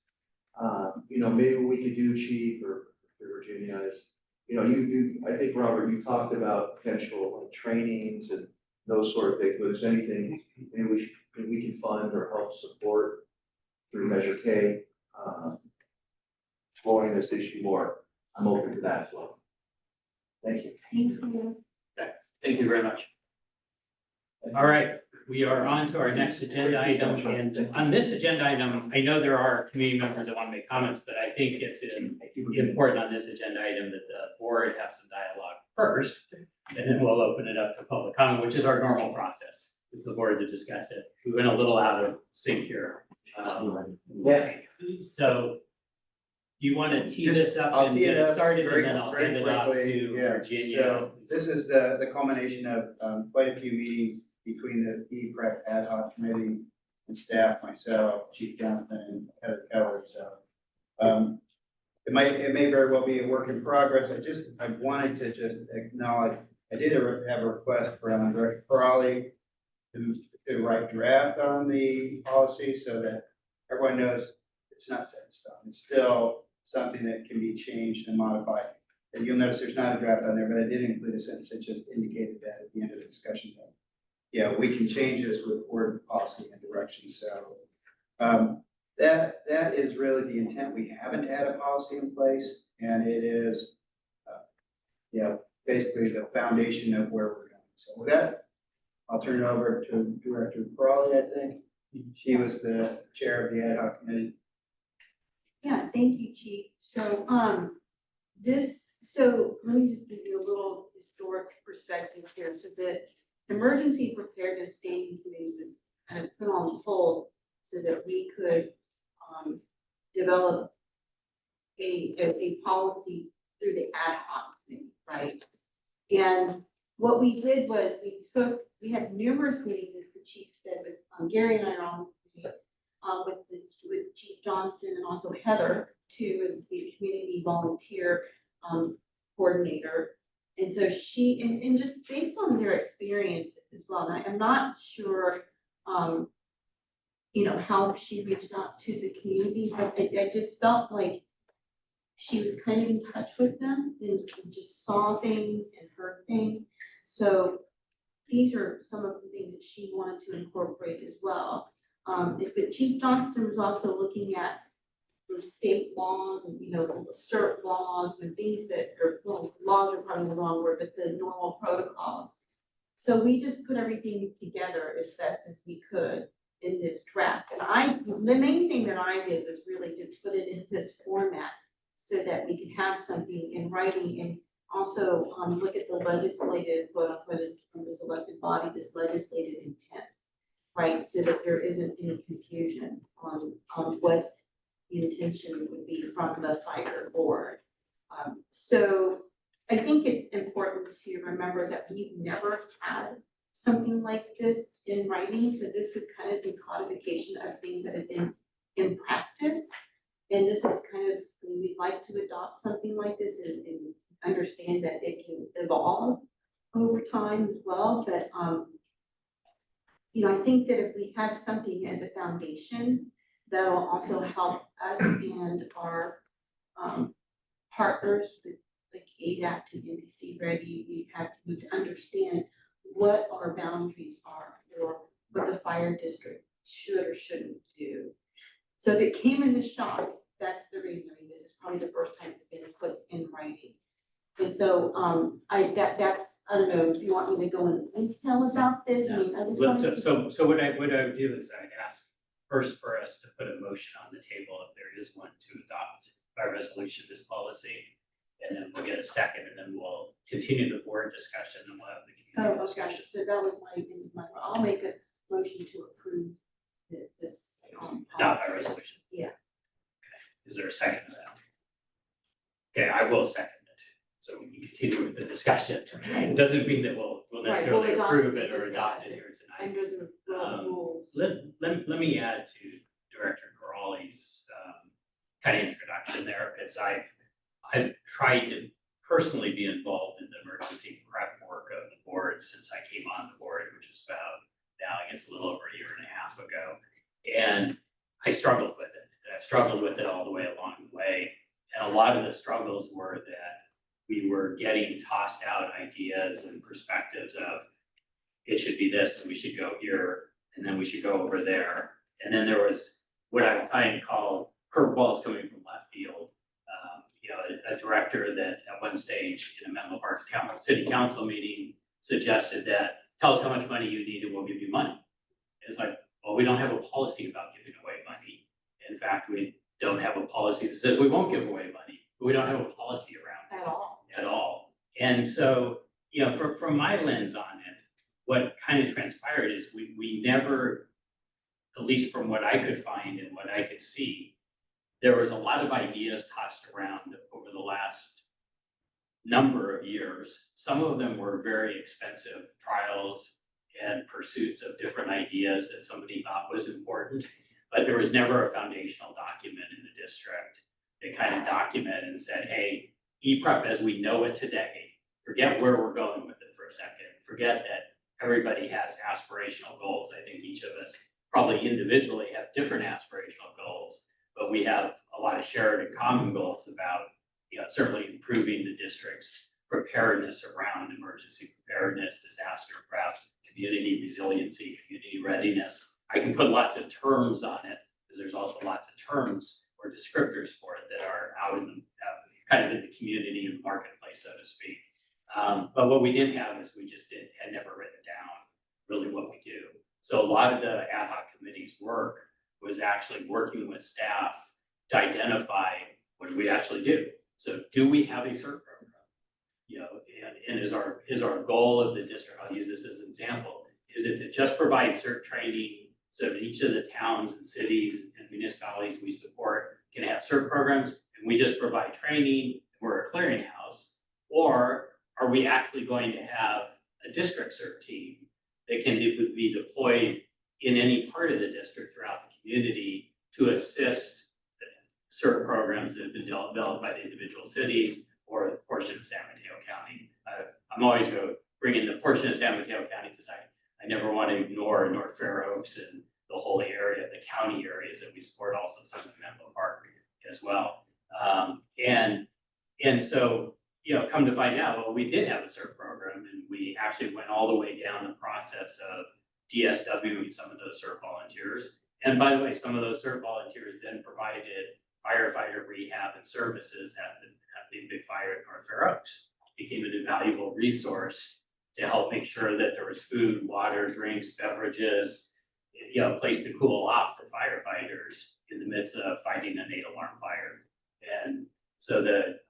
Maybe what we could do, Chief or Virginia, is, I think, Robert, you talked about potential trainings and those sort of things, but if there's anything maybe we can fund or help support through Measure K, exploring this issue more, I'm open to that as well. Thank you. Thank you. Thank you very much. All right, we are on to our next agenda item, and on this agenda item, I know there are community members that want to make comments, but I think it's important on this agenda item that the board have some dialogue first, and then we'll open it up to public comment, which is our normal process, is the board to discuss it. We went a little out of sync here. So do you want to tee this up I'll and tee it get it up started, very- and then I'll very hand it off quickly. to Yeah. Virginia? So this is the culmination of quite a few meetings between the E-Prep ad hoc committee and staff, myself, Chief Jonathan, and Heather Keller. So it may very well be a work in progress. I wanted to just acknowledge, I did have a request from Director Crowley to write draft on the policy so that everyone knows it's not set in stone. It's still something that can be changed and modified. And you'll notice there's not a draft on there, but I did include a sentence that just indicated that at the end of the discussion that, yeah, we can change this with board policy and direction, so. That is really the intent. We haven't had a policy in place, and it is, basically the foundation of where we're going. So with that, I'll turn it over to Director Crawley, I think. She was the chair of the ad hoc committee. Yeah, thank you, Chief. So, so let me just give you a little historic perspective here. So the Emergency Preparedness Standing Committee was kind of put on hold so that we could, develop a policy through the ad hoc committee, right? And what we did was we had numerous meetings, as the chief said, with Gary and I are on the committee, with Chief Johnston and also Heather too, as the community volunteer coordinator. And so and just based on their experience as well, and I'm not sure, how she reached out to the communities. I just felt like she was kind of in touch with them and just saw things and heard things. So these are some of the things that she wanted to incorporate as well. But Chief Johnston was also looking at the state laws and, the CERT laws and things that are, well, laws are probably the wrong word, but the normal protocols. So we just put everything together as best as we could in this draft. And the main thing that I did was really just put it in this format so that we could have something in writing and also look at the legislative, quote unquote, from this elected body, this legislative intent, right? So that there isn't any confusion on what the intention would be from the fire board. So I think it's important to remember that we've never had something like this in writing, so this would kind of be codification of things that have been in practice. And this is kind of, we'd like to adopt something like this and understand that it can evolve over time as well, but I think that if we have something as a foundation, that'll also help us and our partners, like ADAC and NBC Ready, we have to understand what our boundaries are or what the fire district should or shouldn't do. So if it came as a shock, that's the reason. I mean, this is probably the first time it's been put in writing. And so I don't know, do you want me to go into detail about this? I mean, I just wanted to. So what I would do is I'd ask first for us to put a motion on the table if there is one to adopt by resolution this policy. And then we'll get a second and then we'll continue the board discussion and we'll have the community discussion. So that was I'll make a motion to approve this. Not by policy. resolution. Yeah. Okay. Is there a second to that? Okay, I will second it. So we can continue with the discussion. It doesn't mean that we'll necessarily adopt approve it it or because adopt it here tonight. Under the rules. Let me add to Director Corrali's kind of introduction there, because I've tried to personally be involved in the emergency prep work of the board since I came on the board, which is about now, I guess, a little over a year and a half ago. And I struggled with it. And I've struggled with it all the way along the way. And a lot of the struggles were that we were getting tossed out ideas and perspectives of it should be this and we should go here and then we should go over there. And then there was what I would kind of call curveballs coming from left field. A director that at one stage in a Menlo Park City Council meeting suggested that, tell us how much money you need and we'll give you money. It's like, well, we don't have a policy about giving away money. In fact, we don't have a policy that says we won't give away money, but we don't have a policy around it at all. And so, from my lens on it, what kind of transpired is we never, at least from what I could find and what I could see, there was a lot of ideas tossed around over the last number of years. Some of them were very expensive trials and pursuits of different ideas that somebody thought was important, but there was never a foundational document in the district that kind of documented and said, hey, E-Prep as we know it today, forget where we're going with it for a second, forget that everybody has aspirational goals. I think each of us probably individually have different aspirational goals, but we have a lot of shared and common goals about certainly improving the district's preparedness around emergency preparedness, disaster prep, community resiliency, community readiness. I can put lots of terms on it, because there's also lots of terms or descriptors for it that are out in the, kind of in the community and marketplace, so to speak. But what we didn't have is we just had never written down really what we do. So a lot of the ad hoc committee's work was actually working with staff to identify what do we actually do. So do we have a CERT program? And is our goal of the district, I'll use this as an example, is it to just provide CERT training so that each of the towns and cities and municipalities we support can have CERT programs, and we just provide training, we're a clearinghouse? Or are we actually going to have a district CERT team that can be deployed in any part of the district throughout the community to assist CERT programs that have been developed by the individual cities or a portion of San Mateo County? I'm always going to bring in the portion of San Mateo County because I never want to ignore North Fair Oaks and the whole area, the county areas that we support, also some of Menlo Park as well. And so, come to find out, well, we did have a CERT program, and we actually went all the way down the process of DSWing some of those CERT volunteers. And by the way, some of those CERT volunteers then provided firefighter rehab and services at the big fire at North Fair Oaks. Became an invaluable resource to help make sure that there was food, water, drinks, beverages, a place to cool off for firefighters in the midst of fighting a 8-alarm fire. And so the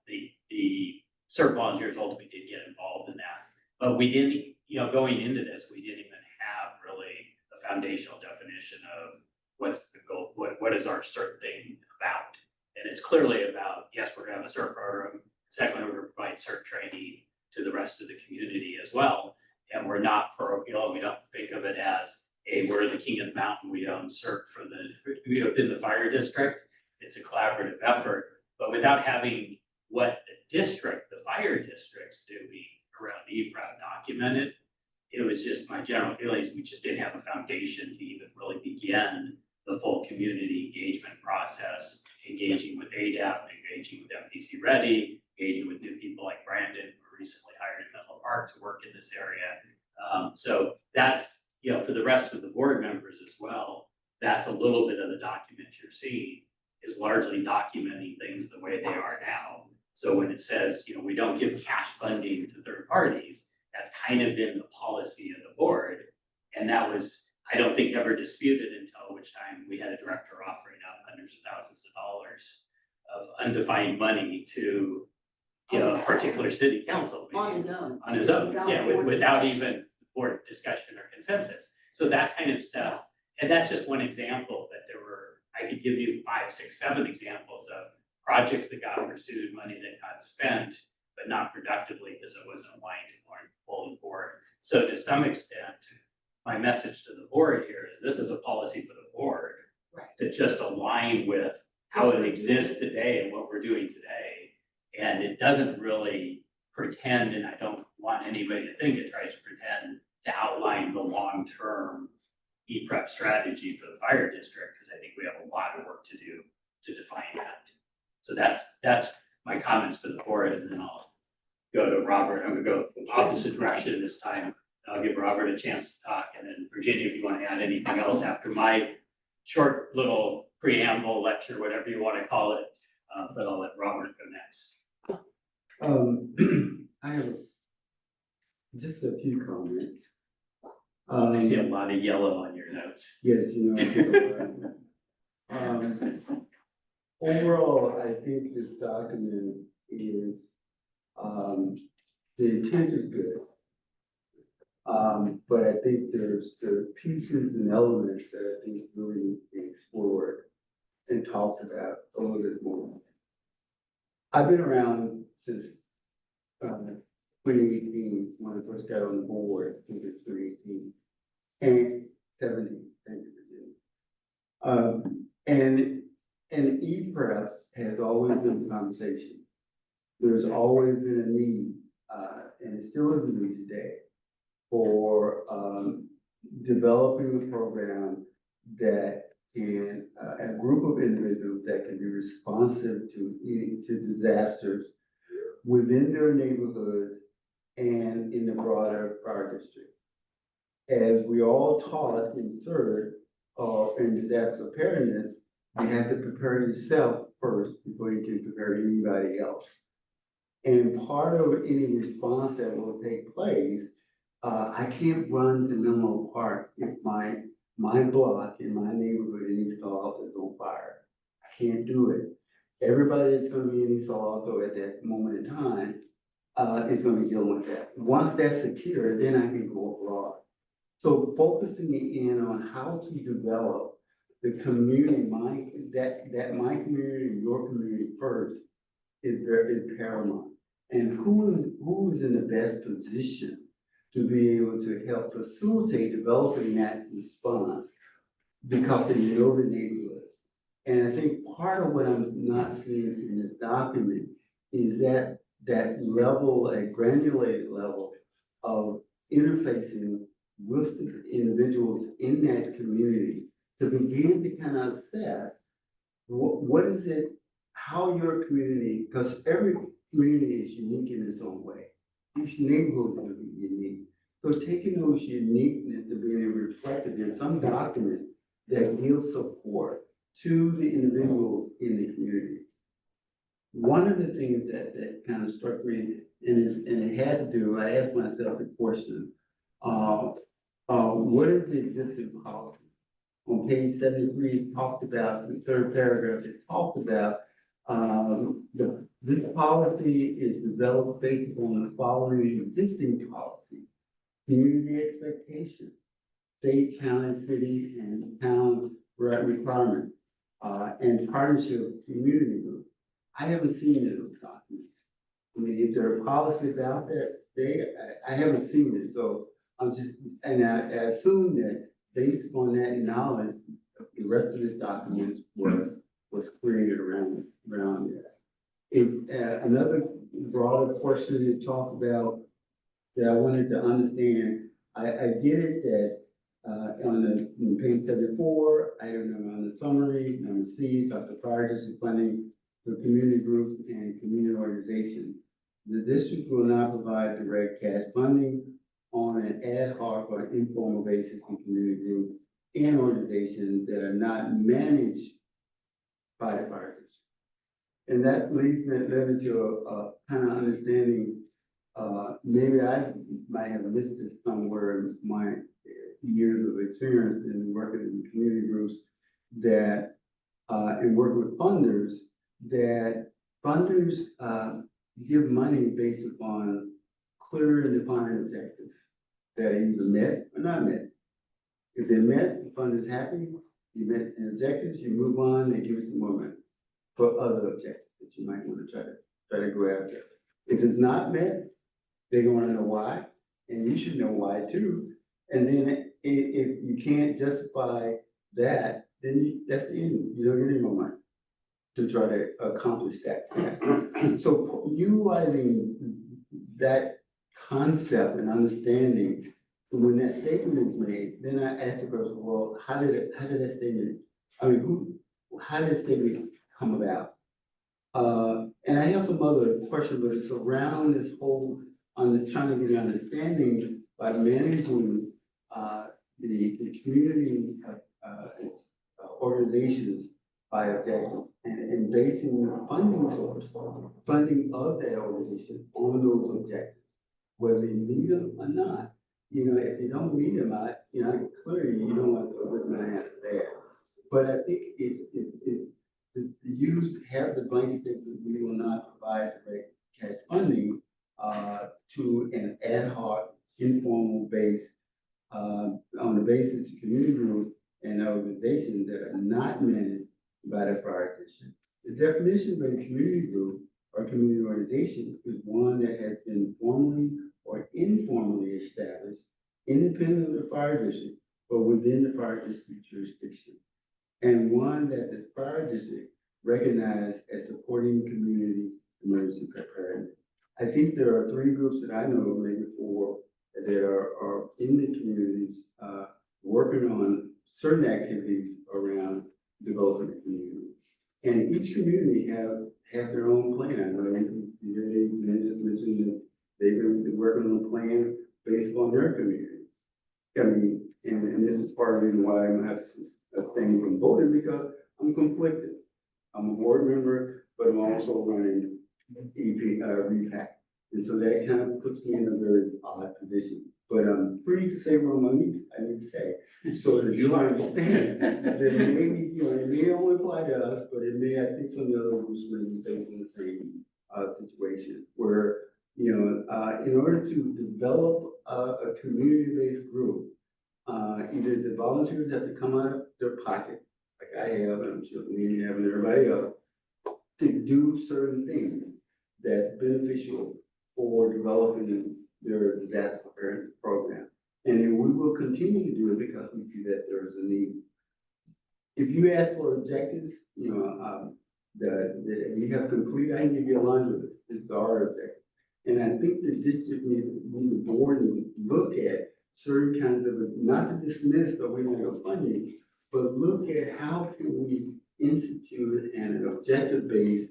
CERT volunteers ultimately did get involved in that. But we didn't, going into this, we didn't even have really a foundational definition of what's the goal, what is our CERT thing about. And it's clearly about, yes, we're gonna have a CERT program. Secondly, we're gonna provide CERT training to the rest of the community as well. And we're not parochial, we don't think of it as, hey, we're the king of the mountain, we own CERT within the fire district. It's a collaborative effort, but without having what the fire district's doing around EPRAP documented, it was just my general feelings, we just didn't have a foundation to even really begin the full community engagement process, engaging with ADAP, engaging with FPC Ready, engaging with new people like Brandon, who were recently hired in Menlo Park to work in this area. So that's, for the rest of the board members as well, that's a little bit of the document you're seeing, is largely documenting things the way they are now. So when it says, we don't give cash funding to third parties, that's kind of been the policy of the board. And that was, I don't think, ever disputed until which time we had a director offering out hundreds of thousands of dollars of undefined money to, a particular city council. On his own. On his own, Without yeah, board without discussion. even board discussion or consensus. So that kind of stuff, and that's just one example, but I could give you 5, 6, 7 examples of projects that got pursued, money that got spent, but not productively because it wasn't aligned to full board. So to some extent, my message to the board here is this is a policy for the board Right. to just align with how it exists today and what we're doing today. And it doesn't really pretend, and I don't want anybody to think it tries to pretend to outline the long-term EPREP strategy for the fire district, because I think we have a lot of work to do to define that. So that's my comments for the board, and then I'll go to Robert. I'm gonna go opposite direction this time. I'll give Robert a chance to talk, and then Virginia, if you want to add anything else after my short little preamble lecture, whatever you want to call it, but I'll let Robert go next. I have just a few comments. I see a lot of yellow on your notes. Yes, overall, I think this document is, the intent is good. But I think there are pieces and elements that I think really need to be explored and talked about a little bit more. I've been around since 2018, when I first got on the board, I think it's 2018, and 17, thank you, Virginia. And EPREP has always been a conversation. There's always been a need, and it still is a need today, for developing a program that can, a group of individuals that can be responsible responsive to disasters within their neighborhood and in the broader fire district. As we all taught in third, in disaster preparedness, you have to prepare yourself first before you can prepare anybody else. And part of any response that will take place, I can't run to Menlo Park if my block in my neighborhood in East Palo Alto is on fire. I can't do it. Everybody that's gonna be in East Palo Alto at that moment in time, is gonna be dealing with that. Once that's secure, then I can go abroad. So focusing in on how to develop the community, my community, your community first is paramount. And who is in the best position to be able to help facilitate developing that response because they know the neighborhood. And I think part of what I'm not seeing in this document is that level, a granulated level of interfacing with the individuals in that community to begin to kind of assess what is it, how your community, because every community is unique in its own way. Each neighborhood is going to be unique. So taking those uniqueness and being reflected in some document that gives support to the individuals in the community. One of the things that kind of struck me, and it had to do, I asked myself the question, what is the existing policy? On page 73, it talked about, the third paragraph, it talked about this policy is developed based on the following existing policy: community expectation, state, county, city, and town requirement, and partnership community group. I haven't seen those documents. I mean, if there are policies out there, I haven't seen it. So I'm just, and I assume that based on that knowledge, the rest of this document was created around that. Another broader portion to talk about that I wanted to understand, I get it that on page 74, item number on the summary, number C, about the fire district funding for community groups and community organizations. The district will not provide direct cash funding on an ad hoc or informal basis in community groups and organizations that are not managed by the fire district. And that led me to a kind of understanding, maybe I might have missed it somewhere in my years of experience in working in community groups, that, and working with funders, that funders give money based upon clear and defined objectives that are either met or not met. If they're met, the fund is happy, you met the objectives, you move on, they give you some more money for other objectives that you might want to try to go after. If it's not met, they're going to know why, and you should know why too. And then if you can't justify that, then that's the end. You don't get any more money to try to accomplish that. So utilizing that concept and understanding, when that statement is made, then I ask the person, well, how did that statement, how did that statement come about? And I have some other questions, but it's around this whole, trying to get an understanding by managing the community organizations by objectives and basing the funding source, funding of that organization on those objectives, whether they meet them or not. You know, if they don't meet them, clearly you don't want to put money after that. But I think have the blanket statement, we will not provide direct cash funding to an ad hoc, informal base on the basis of community groups and organizations that are not managed by the fire district. The definition of a community group or community organization is one that has been formally or informally established, independent of the fire district, but within the fire district jurisdiction, and one that the fire district recognized as supporting community emergency preparedness. I think there are 3 groups that I know, maybe 4, that are in the communities working on certain activities around developing the community. And each community have their own plan. I know they just mentioned that they've been working on a plan based on their community. I mean, and this is part of the reason why I'm gonna have to abstain from voting, because I'm conflicted. I'm a board member, but I'm also running REPAC. And so that kind of puts me in a very odd position. But I'm free to say what I need to say, so that you understand that maybe, it may only apply to us, but it may, I think some of the other groups may be facing the same situation where, in order to develop a community-based group, either the volunteers have to come out of their pocket, like I have, and I'm sure Lee have, and everybody else, to do certain things that's beneficial for developing their disaster preparedness program. And then we will continue to do it because we see that there's a need. If you ask for objectives, we have complete, I can give you a laundry list. It's our objective. And I think the district the board needs to look at certain kinds of, not to dismiss the way of funding, but look at how can we institute an objective-based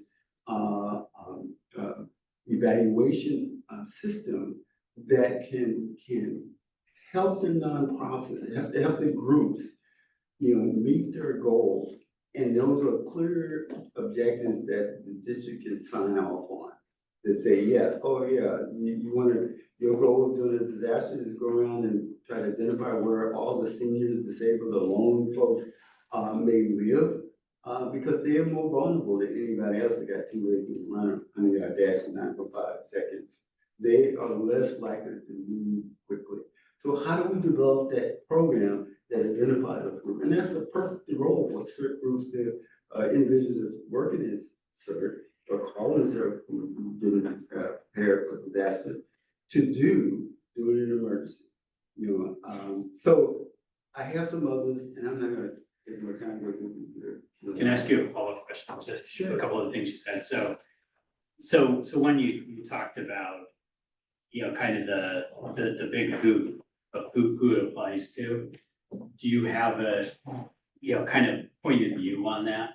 evaluation system that can help the nonprofits, help the groups, meet their goals. And those are clear objectives that the district can sign off on. That say, your goal during a disaster is go around and try to identify where all the seniors, disabled, or lone folks may live, because they are more vulnerable than anybody else that got 2 legs and run. I mean, are dashing 9 for 5 seconds. They are less likely to move quickly. So how do we develop that program that identifies those groups? And that's a perfect role for CERT groups, the individuals working in CERT or calling CERT who didn't prepare for disaster to do during an emergency. So I have some others, and I'm not gonna take more time to go through here. Can I ask you a follow-up question to a couple of the things you said? So when you talked about, kind of the big hoop of who it applies to, do you have a, kind of point of view on that?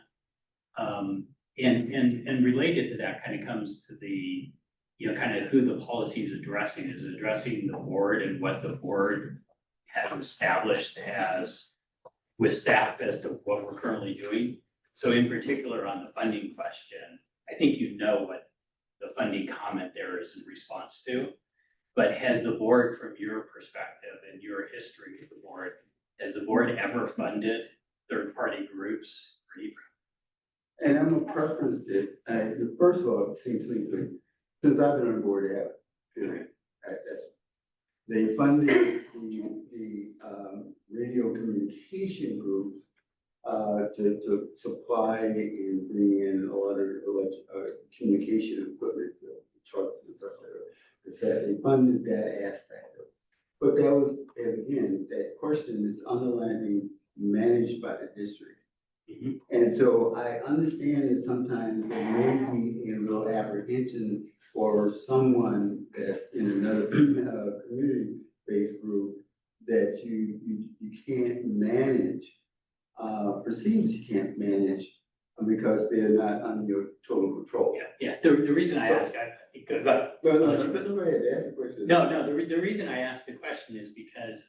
And related to that kind of comes to the, kind of who the policy is addressing. Is it addressing the board and what the board has established as with staff as to what we're currently doing? So in particular on the funding question, I think what the funding comment there is in response to. But has the board, from your perspective and your history with the board, has the board ever funded third-party groups for EPRA? And I'm gonna preference it, first of all, since I've been on board, they funded the radio communication group to supply and bring in a lot of communication equipment, trucks and stuff like that. They funded that aspect of it. But that was, again, that question is underlying managed by the district. Mm-hmm. And so I understand that sometimes there may be a little apprehension for someone that's in another community-based group that you can't manage, perceives you can't manage because they're not under your total control. Yeah. The reason I ask, No, that's a question. No, the reason I asked the question is because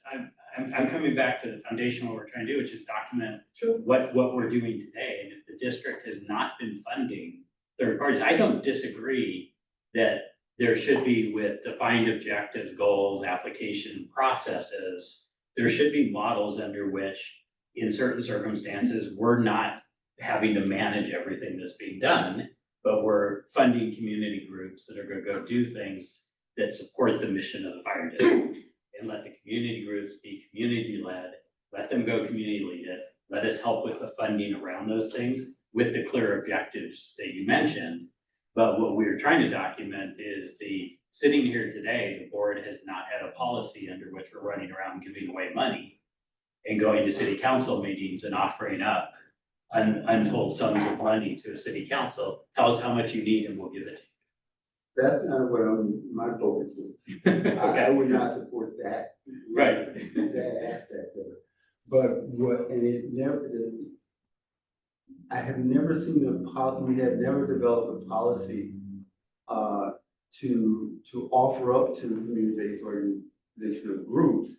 I'm coming back to the foundation, what we're trying to do, which is document what we're doing today. And if the district has not been funding third parties, I don't disagree that there should be, with defined objectives, goals, application processes, there should be models under which, in certain circumstances, we're not having to manage everything that's being done, but we're funding community groups that are gonna go do things that support the mission of the fire district. And let the community groups be community-led, let them go community lead it, let us help with the funding around those things with the clear objectives that you mentioned. But what we're trying to document is sitting here today, the board has not had a policy under which we're running around giving away money and going to city council meetings and offering up untold sums of money to a city council. Tell us how much you need and we'll give it to you. That's not what my focus is. I would not support that. Right. That aspect of it. But and it never, I have never seen we have never developed a policy, to offer up to community-based organizational groups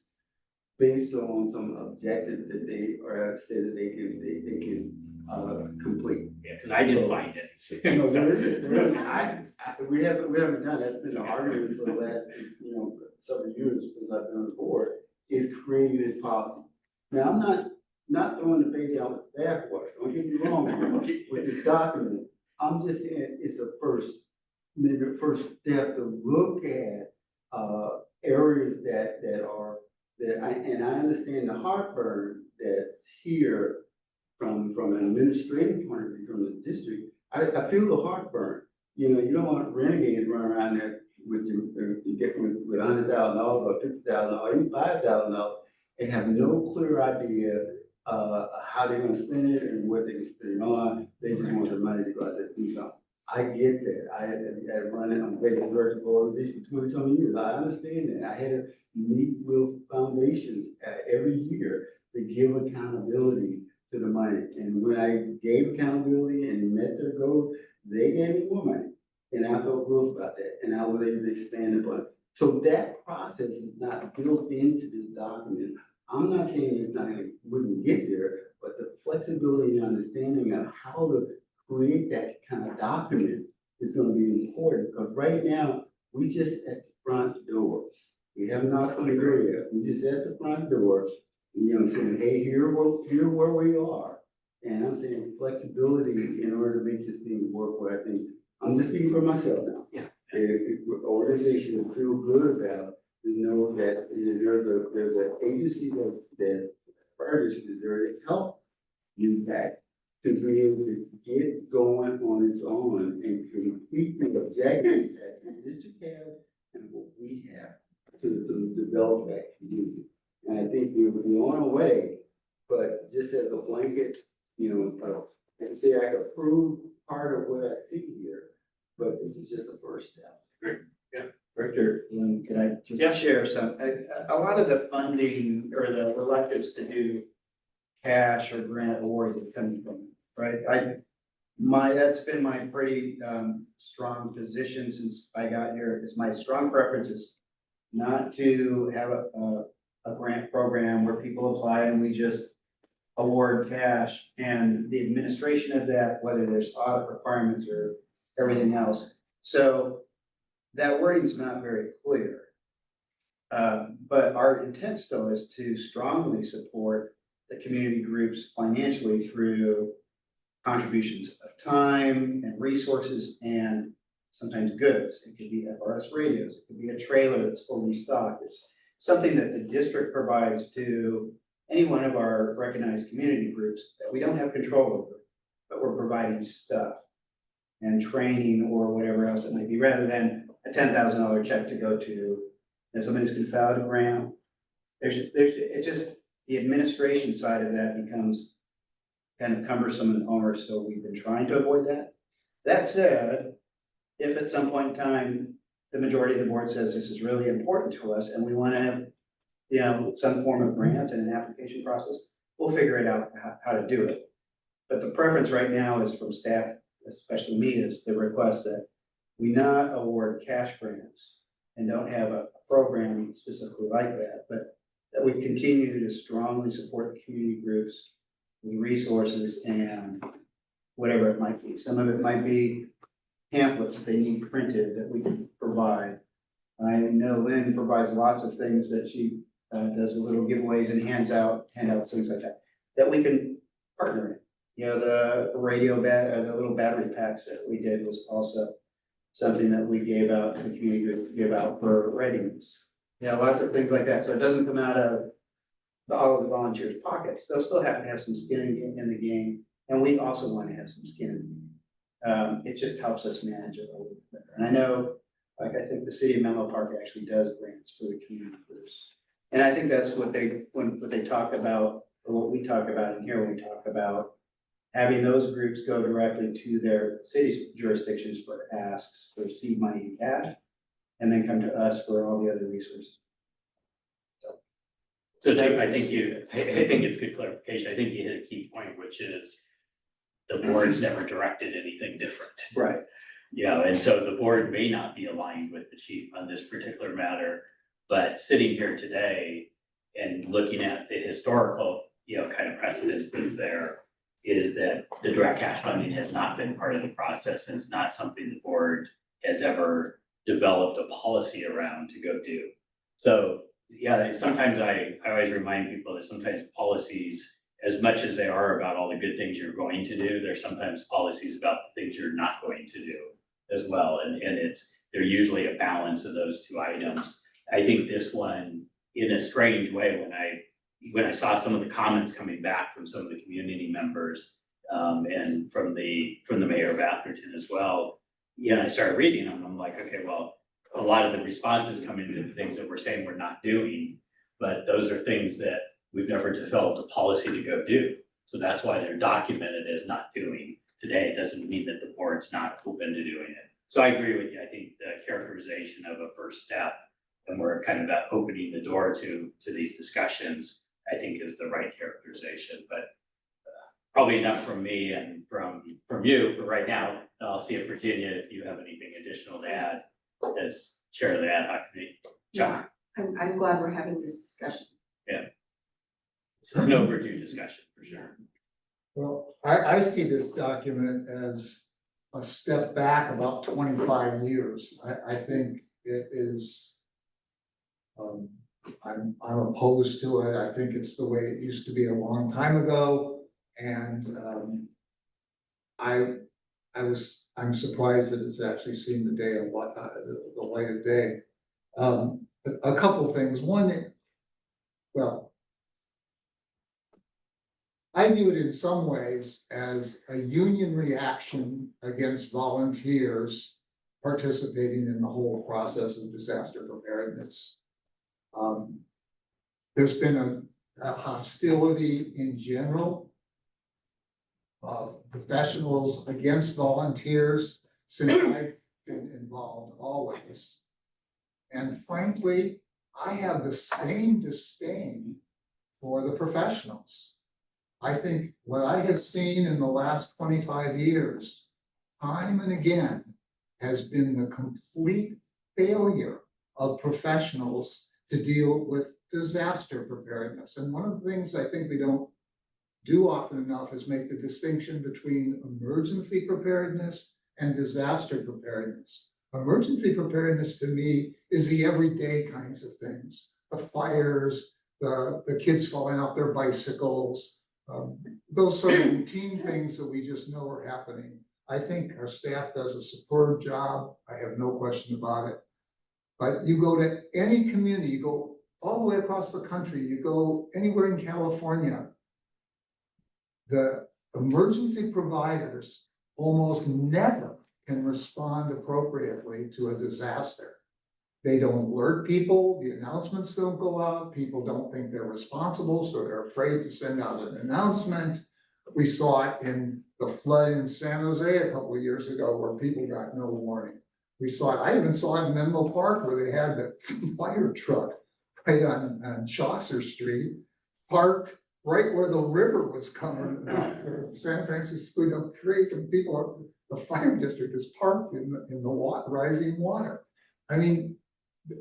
based on some objective that they, or say that they can complete. Yeah, because I didn't find it. No, there So- isn't, we haven't done, that's been an argument for the last, several years since I've been on the board, is creating a policy. Now, I'm not throwing the baby out with the bathwater, don't get me wrong here, with this document. I'm just saying it's a maybe a first step to look at, areas that I understand the heartburn that's here from an administrative point of view, from the district. I feel the heartburn. You don't want renegades running around there with you get with $100,000 or $50,000 or even $5,000 and have no clear idea how they're gonna spend it and what they can spend it on. They just want the money to go out there and do something. I get that. I had run it on a very vertical organization for 20-some years. I understand that. I had to meet with foundations every year to give accountability to the money. And when I gave accountability and met their goals, they gave me more money. And I felt good about that. And I was able to expand upon it. So that process is not built into this document. I'm not saying wouldn't get there, but the flexibility and understanding of how to create that kind of document is gonna be important. Because right now, we just at the front door. We have not on the door yet. We just at the front door, saying, hey, here where we are. And I'm saying flexibility in order to make this thing work, what I think, I'm just speaking for myself now. Yeah. Organization will feel good about to know that there's an agency that fire district is there to help you back to be able to get going on its own and complete the objective that the district has and what we have to develop that community. And I think we're on our way, but just as a blanket, and say I could prove part of what I see here, but this is just a first step. Great, yeah. Director, can I just share some, a lot of the funding or the reluctance to do cash or grant awards is coming from, right? That's been my pretty strong position since I got here, is my strong preference is not to have a grant program where people apply and we just award cash, and the administration of that, whether there's audit requirements or everything else. So that wording is not very clear. But our intent still is to strongly support the community groups financially through contributions of time and resources and sometimes goods. It could be FRS radios, it could be a trailer that's fully stocked. It's something that the district provides to any one of our recognized community groups that we don't have control over, but we're providing stuff and training or whatever else it might be, rather than a $10,000 check to go to, if somebody's gonna file a grant. It's just, the administration side of that becomes kind of cumbersome and onerous, so we've been trying to avoid that. That said, if at some point in time, the majority of the board says this is really important to us and we wanna have, some form of grants and an application process, we'll figure it out how to do it. But the preference right now is from staff, especially me, is the request that we not award cash grants and don't have a program specifically like that, but that we continue to strongly support the community groups with resources and whatever it might be. Some of it might be pamphlets that they need printed that we can provide. I know Lynn provides lots of things that she does little giveaways and handouts, things like that we can partner in. The radio the little battery packs that we did was also something that we gave out to the community groups to give out for readiness. Lots of things like that. So it doesn't come out of all of the volunteers' pockets. They'll still have to have some skin in the game, and we also want to have some skin in the game. It just helps us manage it a little bit better. And I know, I think the city of Menlo Park actually does grants for the community groups. And I think that's what they talk about, or what we talk about in here when we talk about having those groups go directly to their city's jurisdictions for asks for seed money and cash, and then come to us for all the other resources. So Chief, I think it's good clarification. I think you hit a key point, which is the board's never directed anything different. Right. Yeah, and so the board may not be aligned with the chief on this particular matter, but sitting here today and looking at the historical, kind of precedence that's there, is that the direct cash funding has not been part of the process, and it's not something the board has ever developed a policy around to go do. So, yeah, sometimes I always remind people that sometimes policies, as much as they are about all the good things you're going to do, there's sometimes policies about the things you're not going to do as well, and they're usually a balance of those two items. I think this one, in a strange way, when I saw some of the comments coming back from some of the community members, and from the mayor of Atherton as well, I started reading them, I'm like, okay, well, a lot of the responses come into the things that we're saying we're not doing, but those are things that we've never developed a policy to go do. So that's why they're documented as not doing. Today, it doesn't mean that the board's not open to doing it. So I agree with you. I think the characterization of a first step, and we're kind of opening the door to these discussions, I think is the right characterization, but probably enough from me and from you for right now. I'll see if Virginia, if you have anything additional to add as chair of the ad hoc committee. John, I'm glad we're having this discussion. it's an overdue discussion for sure. Well, I see this document as a step back about 25 years. I think it is, I'm opposed to it. I think it's the way it used to be a long time ago. And I'm surprised that it's actually seen the day of the light of day. A couple things. One, well, I view it in some ways as a union reaction against volunteers participating in the whole process of disaster preparedness. There's been a hostility in general of professionals against volunteers since I've been involved always. And frankly, I have the same disdain for the professionals. I think what I have seen in the last 25 years, time and again, has been the complete failure of professionals to deal with disaster preparedness. And one of the things I think we don't do often enough is make the distinction between emergency preparedness and disaster preparedness. Emergency preparedness to me is the everyday kinds of things, the fires, the kids falling off their bicycles, those sort of routine things that we just know are happening. I think our staff does a superb job. I have no question about it. But you go to any community, you go all the way across the country, you go anywhere in California, the emergency providers almost never can respond appropriately to a disaster. They don't alert people, the announcements don't go out, people don't think they're responsible, so they're afraid to send out an announcement. We saw it in the flood in San Jose a couple of years ago where people got no warning. We saw it, I even saw it in Menlo Park where they had the fire truck right on Chaucer Street, parked right where the river was coming, San Francisco Creek, and the fire district is parked in the rising water. I mean,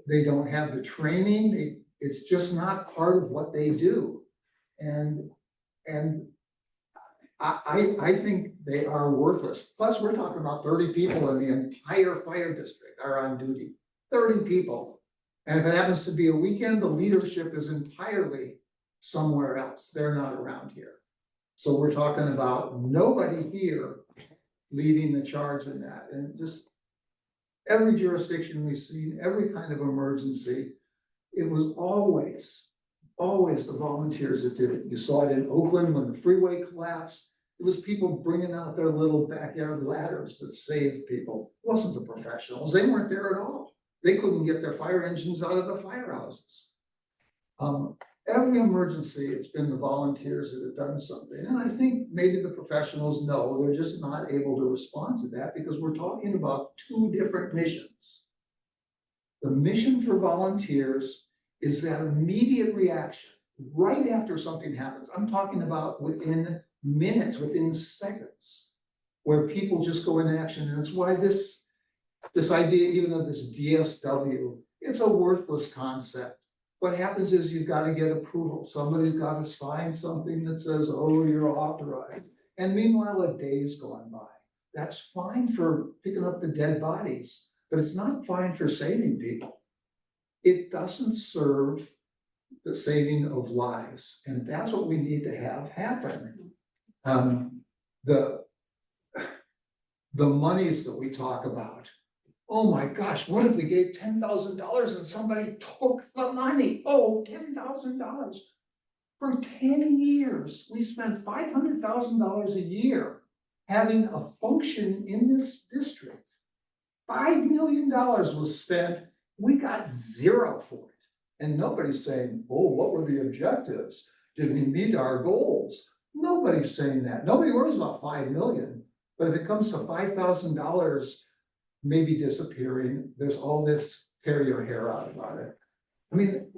they don't have the training, it's just not part of what they do. And I think they are worthless. Plus, we're talking about 30 people in the entire fire district are on duty, 30 people. And if it happens to be a weekend, the leadership is entirely somewhere else. They're not around here. So we're talking about nobody here leading the charge in that. And just every jurisdiction we've seen, every kind of emergency, it was always the volunteers that did it. You saw it in Oakland when the freeway collapsed. It was people bringing out their little backyard ladders that saved people. It wasn't the professionals. They weren't there at all. They couldn't get their fire engines out of the firehouses. Every emergency, it's been the volunteers that have done something. And I think maybe the professionals know they're just not able to respond to that because we're talking about two different missions. The mission for volunteers is that immediate reaction right after something happens. I'm talking about within minutes, within seconds, where people just go into action, and it's why this idea, even of this DSW, it's a worthless concept. What happens is you've got to get approval, somebody's got to sign something that says, oh, you're authorized, and meanwhile, a day's gone by. That's fine for picking up the dead bodies, but it's not fine for saving people. It doesn't serve the saving of lives, and that's what we need to have happen. The monies that we talk about, oh my gosh, what if we gave $10,000 and somebody took the money? Oh, $10,000. For 10 years, we spent $500,000 a year having a function in this district. $5 million was spent, we got zero for it. And nobody's saying, oh, what were the objectives? Did we meet our goals? Nobody's saying that. Nobody worries about 5 million. But if it comes to $5,000 maybe disappearing, there's all this tear your hair out about it. I mean,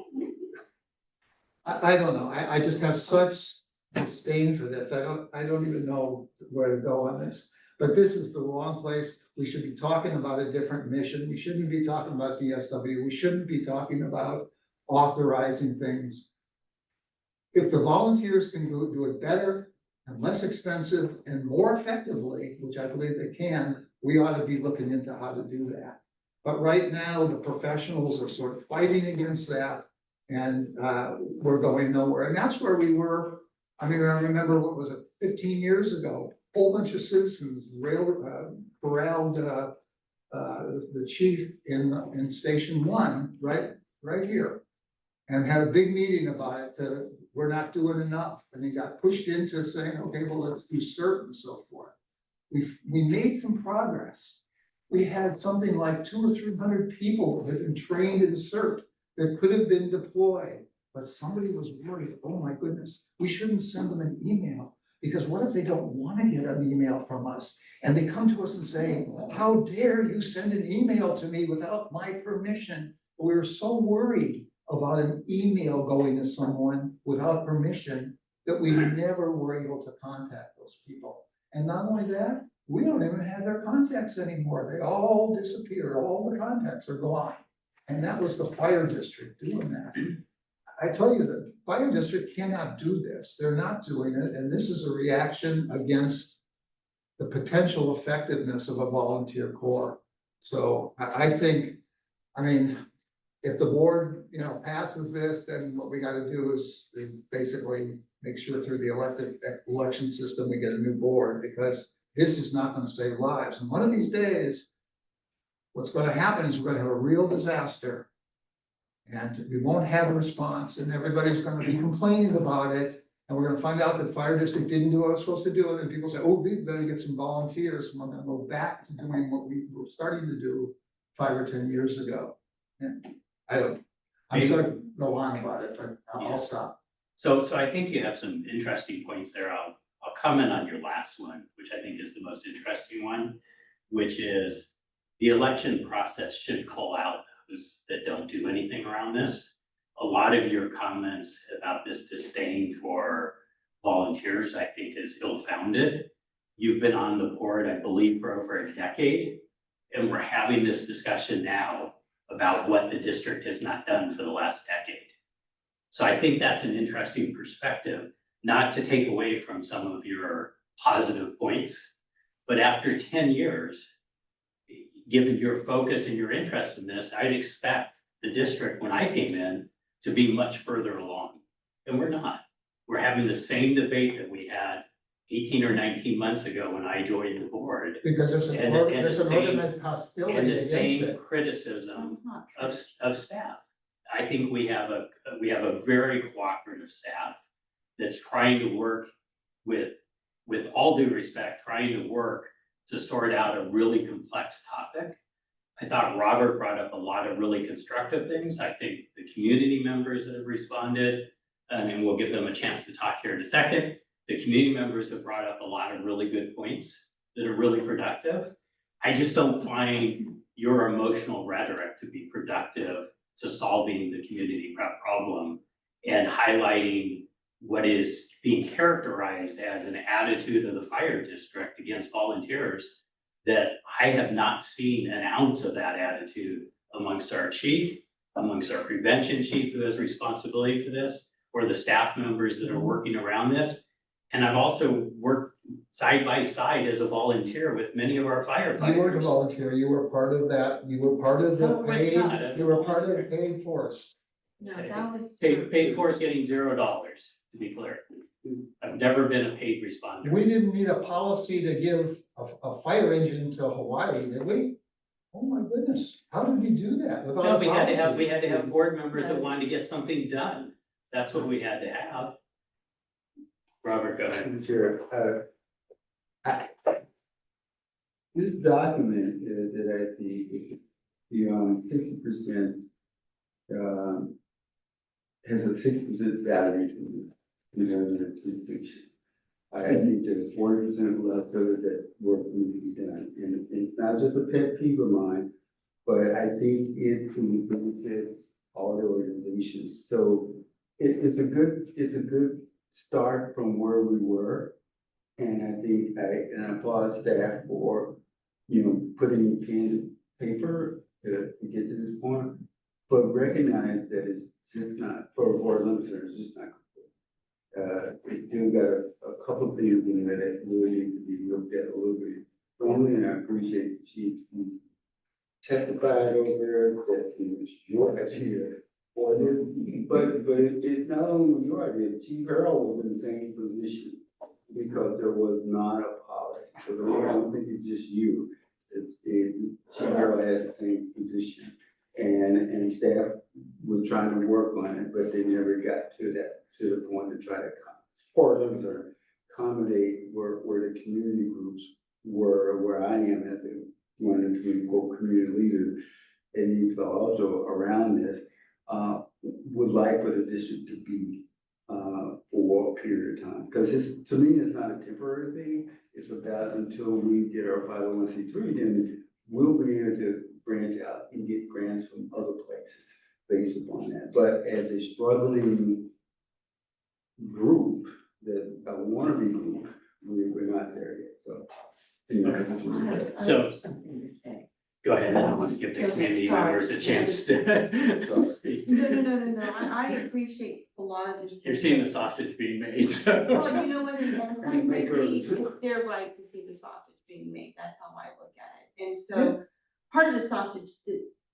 I don't know. I just have such disdain for this. I don't even know where to go on this. But this is the wrong place. We should be talking about a different mission. We shouldn't be talking about DSW. We shouldn't be talking about authorizing things. If the volunteers can do it better and less expensive and more effectively, which I believe they can, we ought to be looking into how to do that. But right now, the professionals are sort of fighting against that, and we're going nowhere. And that's where we were. I mean, I remember, what was it, 15 years ago, a whole bunch of citizens corralled the chief in Station 1, right here, and had a big meeting about it. We're not doing enough, and he got pushed into saying, okay, well, let's do CERT and so forth. We made some progress. We had something like 200 or 300 people that had been trained in CERT that could have been deployed, but somebody was worried, oh my goodness, we shouldn't send them an email, because what if they don't want to get an email from us? And they come to us and say, how dare you send an email to me without my permission? We were so worried about an email going to someone without permission that we never were able to contact those people. And not only that, we don't even have their contacts anymore. They all disappeared. All the contacts are gone. And that was the fire district doing that. I tell you, the fire district cannot do this. They're not doing it. And this is a reaction against the potential effectiveness of a volunteer corps. So I think, I mean, if the board, passes this, then what we gotta do is basically make sure through the election system, we get a new board, because this is not gonna save lives. And one of these days, what's gonna happen is we're gonna have a real disaster. And we won't have a response, and everybody's gonna be complaining about it. And we're gonna find out that fire district didn't do what it was supposed to do, and then people say, oh, we better get some volunteers, and we're gonna go back to doing what we were starting to do 5 or 10 years ago. And I'm sorry to go on about it, but I'll stop. So I think you have some interesting points there. I'll comment on your last one, which I think is the most interesting one, which is the election process should call out those that don't do anything around this. A lot of your comments about this disdain for volunteers, I think, is ill-founded. You've been on the board, I believe, for over a decade, and we're having this discussion now about what the district has not done for the last decade. So I think that's an interesting perspective, not to take away from some of your positive points, but after 10 years, given your focus and your interest in this, I'd expect the district, when I came in, to be much further along. And we're not. We're having the same debate that we had 18 or 19 months ago when I joined the board. Because there's And the an same- organized hostility And the against same it. criticism That's not true. of staff. I think we have a very cooperative staff that's trying to work with all due respect, trying to work to sort out a really complex topic. I thought Robert brought up a lot of really constructive things. I think the community members that have responded, and we'll give them a chance to talk here in a second. The community members have brought up a lot of really good points that are really productive. I just don't find your emotional rhetoric to be productive to solving the community problem and highlighting what is being characterized as an attitude of the fire district against volunteers, that I have not seen an ounce of that attitude amongst our chief, amongst our prevention chief who has responsibility for this, or the staff members that are working around this. And I've also worked side by side as a volunteer with many of our firefighters. You weren't a volunteer, you were part of that, you were part of the No, I was paid, not, as a you were part of the volunteer. paid force. No, that was. Paid for is getting $0, to be clear. I've never been a paid responder. We didn't need a policy to give a fire engine to Hawaii, did we? Oh my goodness, how did we do that without No, a policy? we had to have board members that wanted to get something done. That's what we had to have. Robert, go ahead. Sure, this document that I think is beyond 60%, has a 6% value to it. I think there's 40% left over that work needs to be done, and it's not just a pet peeve of mine, but I think it can benefit all the organizations. So it's a good start from where we were. And I think I applaud staff for, putting pen and paper to get to this point. But recognize that it's just not, for Limiter, it's just not complete. It's still got a couple of things in there that really need to be looked at a little bit. Only, and I appreciate the chief who testified over there that it was your idea. But it's not only your idea, Chief Earl was in the same position because there was not a policy. So I don't think it's just you. Chief Earl has the same position. And staff was trying to work on it, but they never got to the point to try to accommodate where the community groups were, where I am as one of the quote community leaders, and these fellows also around this, would like for the district to be for a period of time. Because to me, it's not a temporary thing. It's about until we get our 501c3, then we'll be able to branch out and get grants from other places based upon that. But as a struggling group, that a wannabe group, we're not there yet. So, I just want to- So- Something to say. Go ahead, I want to give the Okay, community sorry. members a chance to speak. No, I appreciate a lot of this. You're seeing the sausage being made, so. Well, you know what, and quite Make frankly, hers. it's their right to see the sausage being made, that's how I look at it. And so, part of the sausage,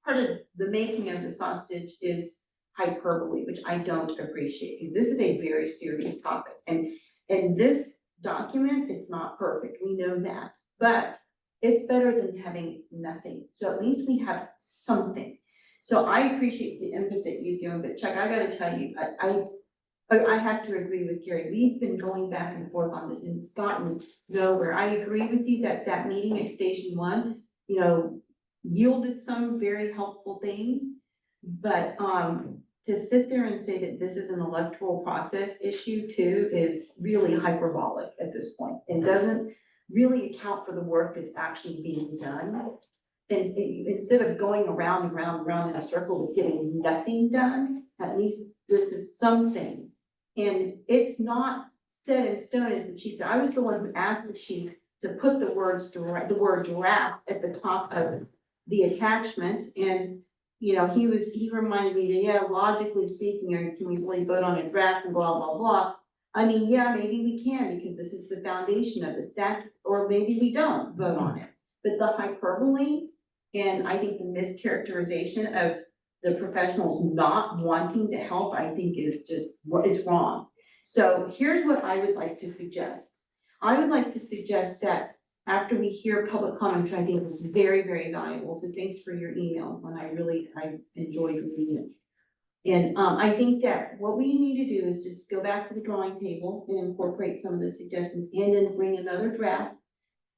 part of the making of the sausage is hyperbole, which I don't appreciate, because this is a very serious topic. And this document, it's not perfect, we know that, but it's better than having nothing. So at least we have something. So I appreciate the input that you've given, but Chuck, I gotta tell you, I have to agree with Gary. We've been going back and forth on this, and it's gotten nowhere. I agree with you that that meeting at Station 1, yielded some very helpful things. But to sit there and say that this is an electoral process issue too is really hyperbolic at this point, and doesn't really account for the work that's actually being done. And instead of going around and round and round in a circle with getting nothing done, at least this is something. And it's not set in stone, as the chief said. I was the one who asked the chief to put the word draft at the top of the attachment. And, he reminded me that, yeah, logically speaking, or can we really vote on a draft and blah, blah, blah. I mean, yeah, maybe we can, because this is the foundation of the statute, or maybe we don't vote on it. But the hyperbole, and I think the mischaracterization of the professionals not wanting to help, I think is just, it's wrong. So here's what I would like to suggest. I would like to suggest that after we hear public comment, which I think was very, very valuable, so thanks for your emails, and I enjoyed reading it. And I think that what we need to do is just go back to the drawing table and incorporate some of the suggestions, and then bring another draft.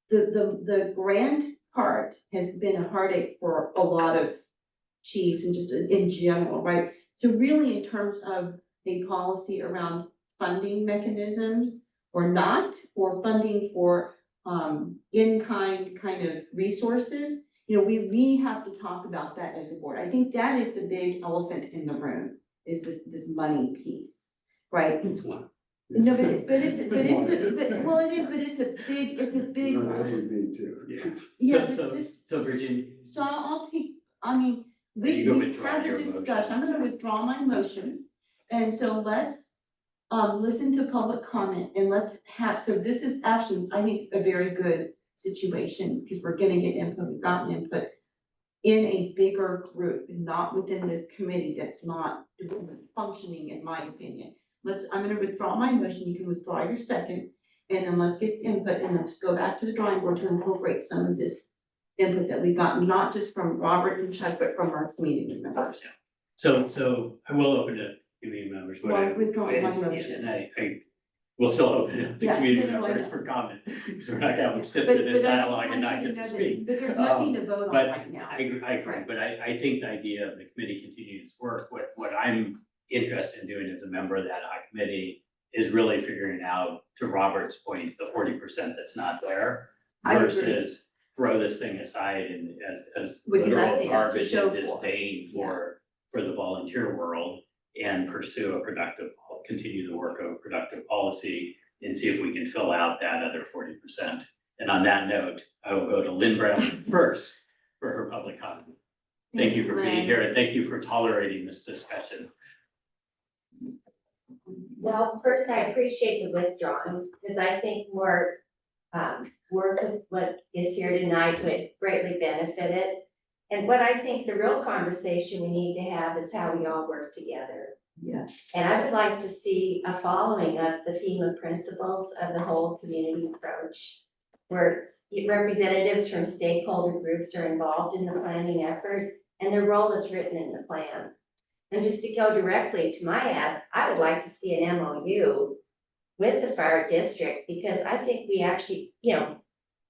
The grant part has been a heartache for a lot of chiefs and just in general, right? So really, in terms of a policy around funding mechanisms or not, or funding for in-kind kind of resources, we have to talk about that as a board. I think that is the big elephant in the room, is this money piece, right? It's one. No, but well, it is, but it's a big. No, that ain't me too. Yeah, but So, this, so Virginia, so I'll take, I mean, You go we withdraw had your a discussion, I'm motion. gonna withdraw my motion. And so let's, listen to public comment and let's have, so this is actually, I think, a very good situation, because we're gonna get input, we've gotten input in a bigger group, not within this committee that's not functioning, in my opinion. I'm gonna withdraw my motion, you can withdraw your second, and then let's get input, and let's go back to the drawing board to incorporate some of this input that we've gotten, not just from Robert and Chuck, but from our community members. so I will open it to community members, but Well, I. I'm withdrawing my and- motion. And I will still open it to Yeah, community no, I members know. for comment, because we're not gonna sit But- through this but I just dialogue and want not you get to to know that- speak. But there's nothing to vote on but right now. I agree, but I think the idea of the committee continuing its work, what I'm interested in doing as a member of that committee is really figuring out, to Robert's point, the 40% that's not there. I agree. Versus throw this thing aside and as With literal nothing to garbage show and for it. disdain for the volunteer world. And pursue a productive, continue the work of a productive policy and see if we can fill out that other 40%. And on that note, I will go to Lynn Brown first for her public comment. Thank you Thanks, for being Lynn. here and thank you for tolerating this discussion. Well, first, I appreciate the withdrawing, because I think more, work with what is here tonight would greatly benefit it. And what I think the real conversation we need to have is how we all work together. Yes. And I would like to see a following of the FEMA principles of the whole community approach, where representatives from stakeholder groups are involved in the planning effort, and their role is written in the plan. And just to go directly to my ask, I would like to see an MOU with the fire district, because I think we actually,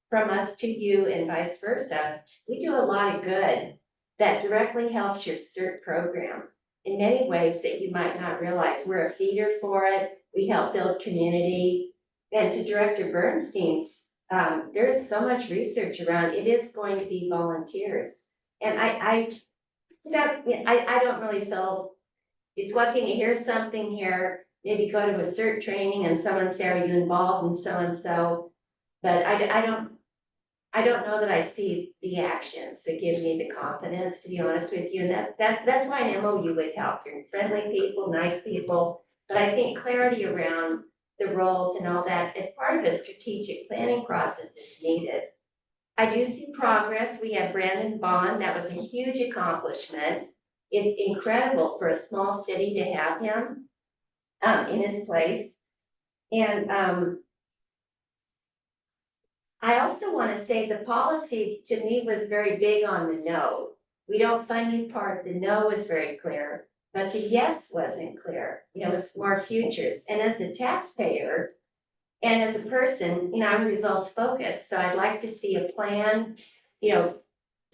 from us to you and vice versa, we do a lot of good that directly helps your CERT program in many ways that you might not realize. We're a feeder for it, we help build community. And to Director Bernstein's, there is so much research around, it is going to be volunteers. And I don't really feel, it's one thing to hear something here, maybe go to a CERT training and someone say, are you involved in so-and-so? But I don't know that I see the actions that give me the confidence, to be honest with you, and that's why an MOU would help. You're friendly people, nice people, but I think clarity around the roles and all that as part of a strategic planning process is needed. I do see progress. We have Brandon Bond, that was a huge accomplishment. It's incredible for a small city to have him in his place. And I also want to say the policy to me was very big on the no. We don't fund you part, the no was very clear, but the yes wasn't clear. It was more futures. And as a taxpayer and as a person, I'm results focused. So I'd like to see a plan,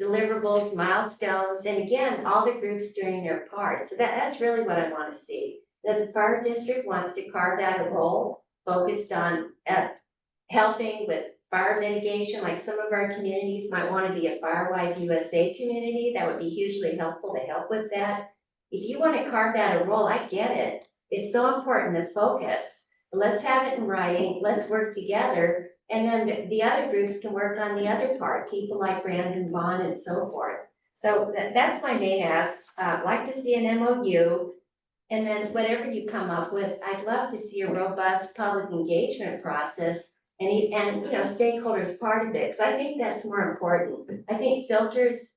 deliverables, milestones, and again, all the groups doing their part. So that's really what I want to see. That the fire district wants to carve out a role focused on helping with fire mitigation, like some of our communities might want to be a Firewise USA community, that would be hugely helpful to help with that. If you want to carve out a role, I get it. It's so important to focus. Let's have it in writing, let's work together, and then the other groups can work on the other part, people like Brandon Bond and so forth. So that's my main ask. I'd like to see an MOU, and then whatever you come up with, I'd love to see a robust public engagement process and stakeholders part of it, because I think that's more important. I think filters,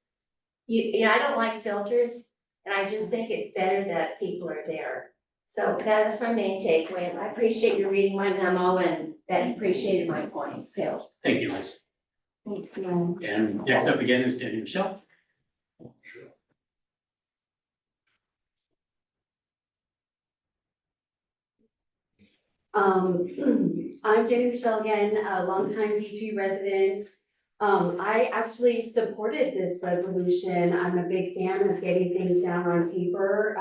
I don't like filters, and I just think it's better that people are there. So that's my main takeaway, and I appreciate you reading my memo and that you appreciated my points too. Thank you, Liz. Thank you. And next up again is Danny Michelle. I'm Jenny Michelle again, a longtime D3 resident. I actually supported this resolution. I'm a big fan of getting things down on paper,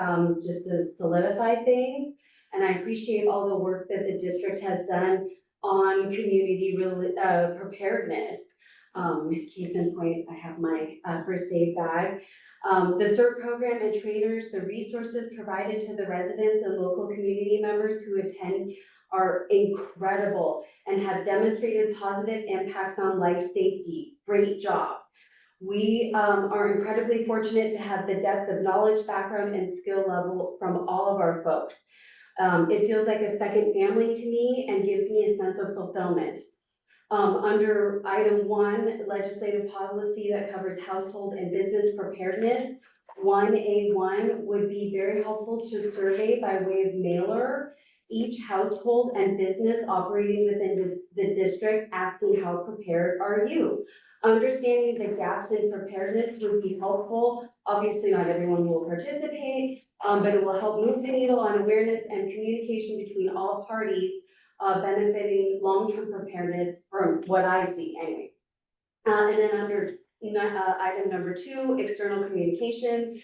just to solidify things. And I appreciate all the work that the district has done on community preparedness. Case in point, I have my first aid bag. The CERT program and trainers, the resources provided to the residents and local community members who attend are incredible and have demonstrated positive impacts on life safety. Great job. We are incredibly fortunate to have the depth of knowledge, background, and skill level from all of our folks. It feels like a second family to me and gives me a sense of fulfillment. Under item 1, legislative policy that covers household and business preparedness, 1A1 would be very helpful to survey by way of mailer each household and business operating within the district, asking how prepared are you? Understanding the gaps in preparedness would be helpful. Obviously, not everyone will participate, but it will help move the needle on awareness and communication between all parties, benefiting long-term preparedness from what I see anyway. And then under item number 2, external communications,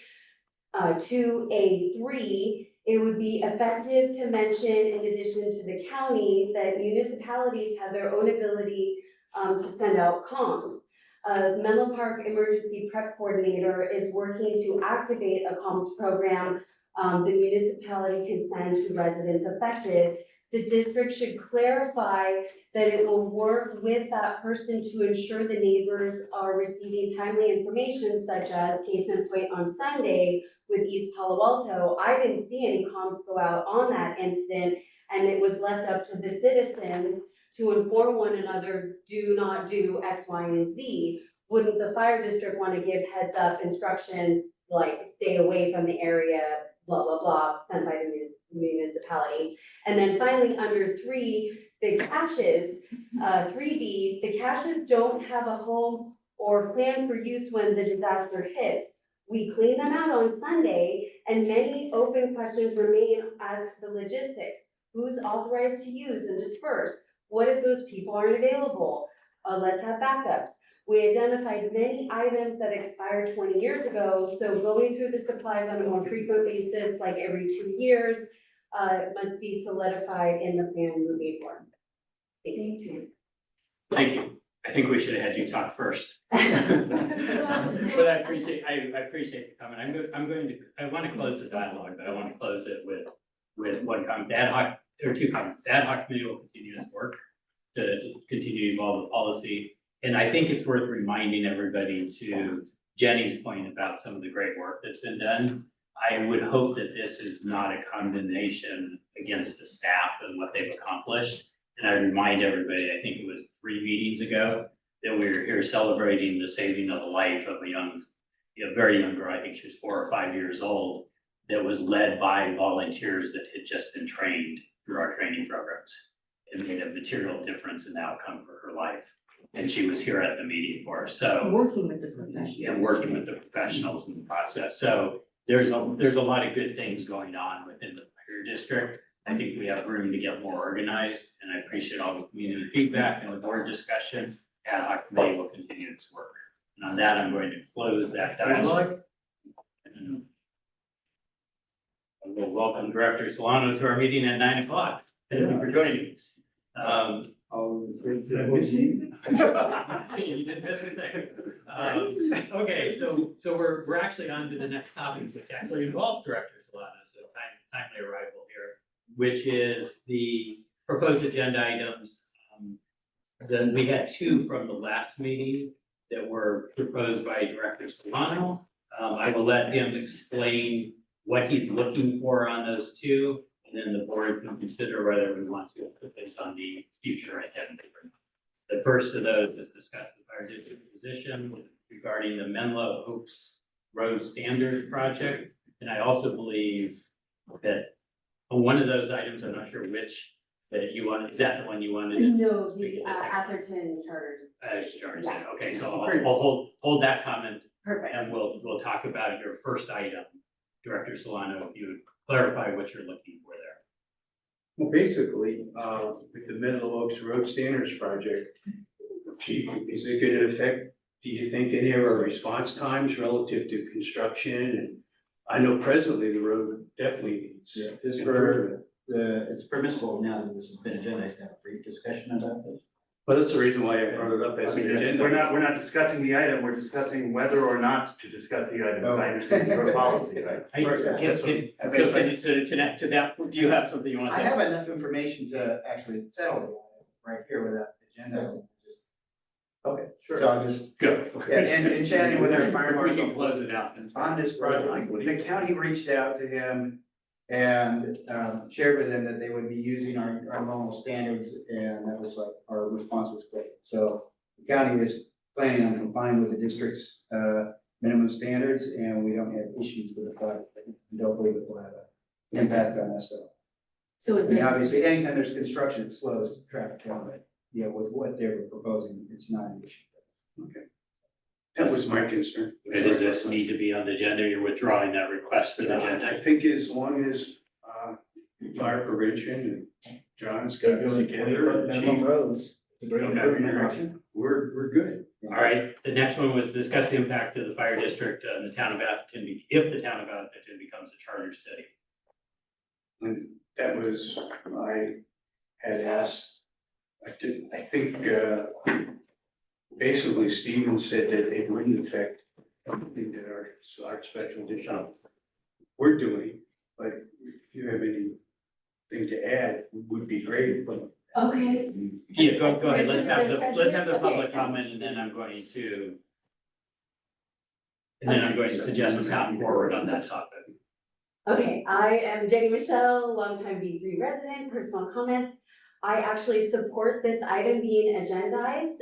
2A3, it would be effective to mention, in addition to the county, that municipalities have their own ability to send out comms. Menlo Park Emergency Prep Coordinator is working to activate a comms program the municipality can send to residents affected. The district should clarify that it will work with that person to ensure the neighbors are receiving timely information, such as case in point on Sunday with East Palo Alto. I didn't see any comms go out on that incident, and it was left up to the citizens to inform one another, do not do X, Y, and Z. Wouldn't the fire district want to give heads up instructions like stay away from the area, blah, blah, blah, sent by the municipality? And then finally, under 3, the caches, 3B, the caches don't have a home or plan for use when the disaster hits. We clean them out on Sunday, and many open questions remain as to the logistics. Who's authorized to use and disperse? What if those people aren't available? Let's have backups. We identified many items that expired 20 years ago, so going through the supplies on a more frequent basis, like every 2 years, must be solidified in the plan moving forward. Thank you. Thank you. I think we should have had you talk first. But I appreciate the comment. I want to close the dialogue, but I want to close it with one comment. The ad hoc, there are 2 comments. The ad hoc committee will continue its work to continue to evolve the policy. And I think it's worth reminding everybody, to Jenny's point about some of the great work that's been done. I would hope that this is not a condemnation against the staff and what they've accomplished. And I remind everybody, I think it was 3 meetings ago, that we were here celebrating the saving of the life of a very young girl, I think she was 4 or 5 years old, that was led by volunteers that had just been trained through our training programs. It made a material difference in the outcome for her life. And she was here at the meeting for us, so. Working with the professionals. Yeah, working with the professionals in the process. So there's a lot of good things going on within the fire district. I think we have room to get more organized, and I appreciate all the community feedback and the board discussion. Ad hoc committee will continue its work. And on that, I'm going to close that dialogue. And we'll welcome Director Solano to our meeting at 9 o'clock. Thank you for joining. Did I miss anything? You didn't miss anything. Okay, so we're actually on to the next topic, which actually involves Director Solano, so timely arrival here, which is the proposed agenda items. Then we had 2 from the last meeting that were proposed by Director Solano. I will let him explain what he's looking for on those 2. And then the board can consider whether we want to put this on the future agenda. The first of those is discuss the fire district position regarding the Menlo Oaks Road Standards Project. And I also believe that on one of those items, I'm not sure which, that you want, is that the one you wanted? No, the Atherton charters. Charters, Yeah. okay, so I'll hold that comment. Perfect. And we'll talk about your first item, Director Solano, if you would clarify what you're looking for there. Well, basically, with the Menlo Oaks Road Standards Project, Chief, is it gonna affect, do you think, any of our response times relative to construction? And I know presently the road definitely needs. Yeah, just for it's permissible now that this has been agendized to have a brief discussion about this. Well, that's the reason why I brought it up I as mean, an agenda. we're not discussing the item, we're discussing whether or not to discuss the item, as I understand your policy, right? I- So to connect to that, do you have something you want to I say? have enough information to actually settle the item right here with that agenda. Okay, sure. So I'll just, Go. yeah, and chatting with our fire We can marshal close it out. then. on this project, the county reached out to him and shared with him that they would be using our normal standards, and that was like, our response was great. So the county is planning on complying with the district's minimum standards, and we don't have issues with the project. We don't believe it will have an impact on us, so. So I mean, obviously, anytime there's construction, it slows traffic down, but yeah, with what they were proposing, it's not an issue. That was my concern. Does this need to be on the agenda? You're withdrawing that request for the I agenda? think as long as, fire prevention and John's got it together, and Chief, roads. It's a great Okay. improvement. we're good. All right, the next one was discuss the impact of the fire district in the town of Atherton, if the town of Atherton becomes a charter city. And that was, I had asked, I think, basically Stephen said that it wouldn't affect anything that our special district we're doing, but if you have anything to add, would be great, but. Okay. Yeah, go ahead, let's have the public comment, and then I'm going to suggest a path forward on that topic. Okay, I am Jenny Michelle, longtime B3 resident, personal comments. I actually support this item being agendized,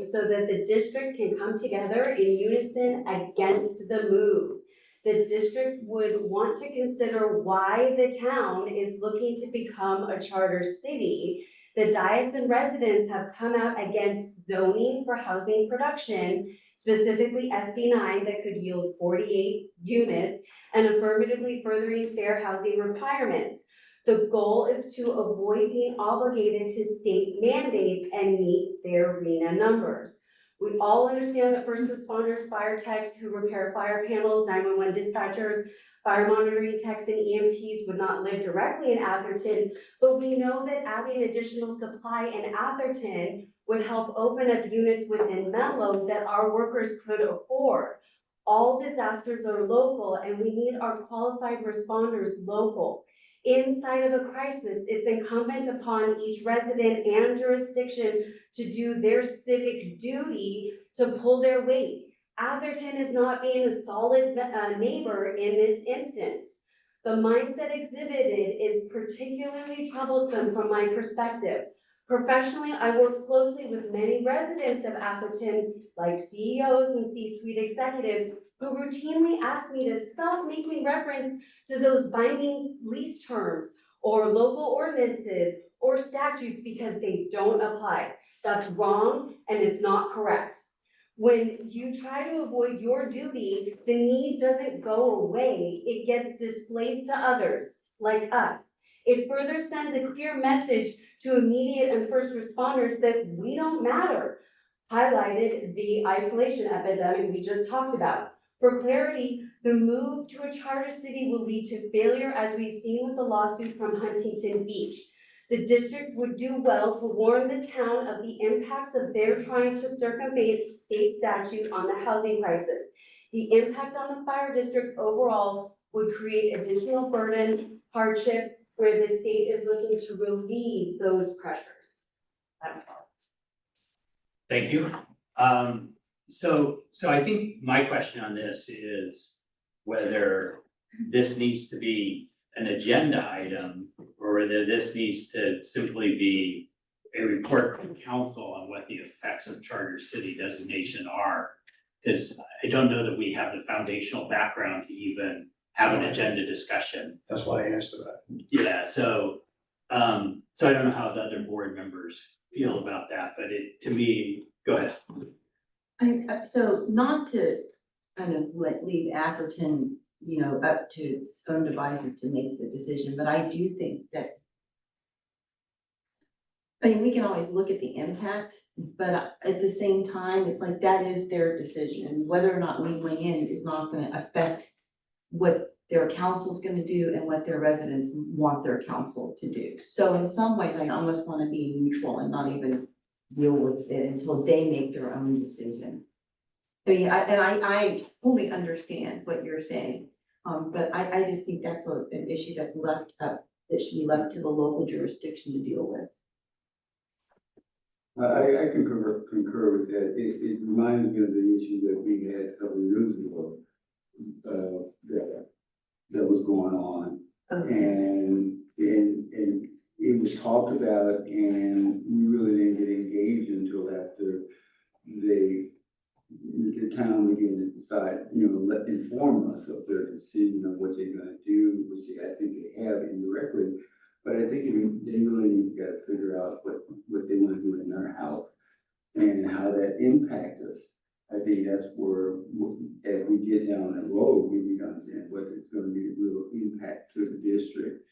so that the district can come together in unison against the move. The district would want to consider why the town is looking to become a charter city. The Dyson residents have come out against zoning for housing production, specifically SB 9 that could yield 48 units, and affirmatively furthering fair housing requirements. The goal is to avoid being obligated to state mandates and meet their RENA numbers. We all understand that first responders, fire techs who repair fire panels, 911 dispatchers, fire monitoring techs and EMTs would not live directly in Atherton, but we know that adding additional supply in Atherton would help open up units within Menlo that our workers could afford. All disasters are local, and we need our qualified responders local. Inside of a crisis, it's incumbent upon each resident and jurisdiction to do their civic duty to pull their weight. Atherton is not being a solid neighbor in this instance. The mindset exhibited is particularly troublesome from my perspective. Professionally, I work closely with many residents of Atherton, like CEOs and C-suite executives, who routinely ask me to stop making reference to those binding lease terms or local ordinances or statutes because they don't apply. That's wrong and it's not correct. When you try to avoid your duty, the need doesn't go away, it gets displaced to others, like us. It further sends a clear message to immediate and first responders that we don't matter. Highlighted the isolation epidemic we just talked about. For clarity, the move to a charter city will lead to failure, as we've seen with the lawsuit from Huntington Beach. The district would do well to warn the town of the impacts of their trying to circumvent state statute on the housing crisis. The impact on the fire district overall would create additional burden, hardship, where the state is looking to relieve those pressures. Thank you. So I think my question on this is whether this needs to be an agenda item or whether this needs to simply be a report from council on what the effects of charter city designation are. Because I don't know that we have the foundational background to even have an agenda discussion. That's why I asked about it. Yeah, so I don't know how the other board members feel about that, but to me, go ahead. So not to kind of leave Atherton, up to its own devices to make the decision, but I do think that we can always look at the impact, but at the same time, it's like that is their decision, and whether or not we weigh in is not gonna affect what their council's gonna do and what their residents want their council to do. So in some ways, I almost wanna be neutral and not even deal with it until they make their own decision. I mean, I fully understand what you're saying, but I just think that's an issue that's left up, that should be left to the local jurisdiction to deal with. I concur with that. It reminds me of the issue that we had a couple of years ago, that was going on. Okay. And it was talked about, and we really didn't get engaged until after the town began to decide, inform us of their decision of what they're gonna do, which I think they have indirectly. But I think they really need to figure out what they wanna do in their house and how that impacts us. I think that's where, as we get down the road, we need to understand what is gonna be the real impact to the district.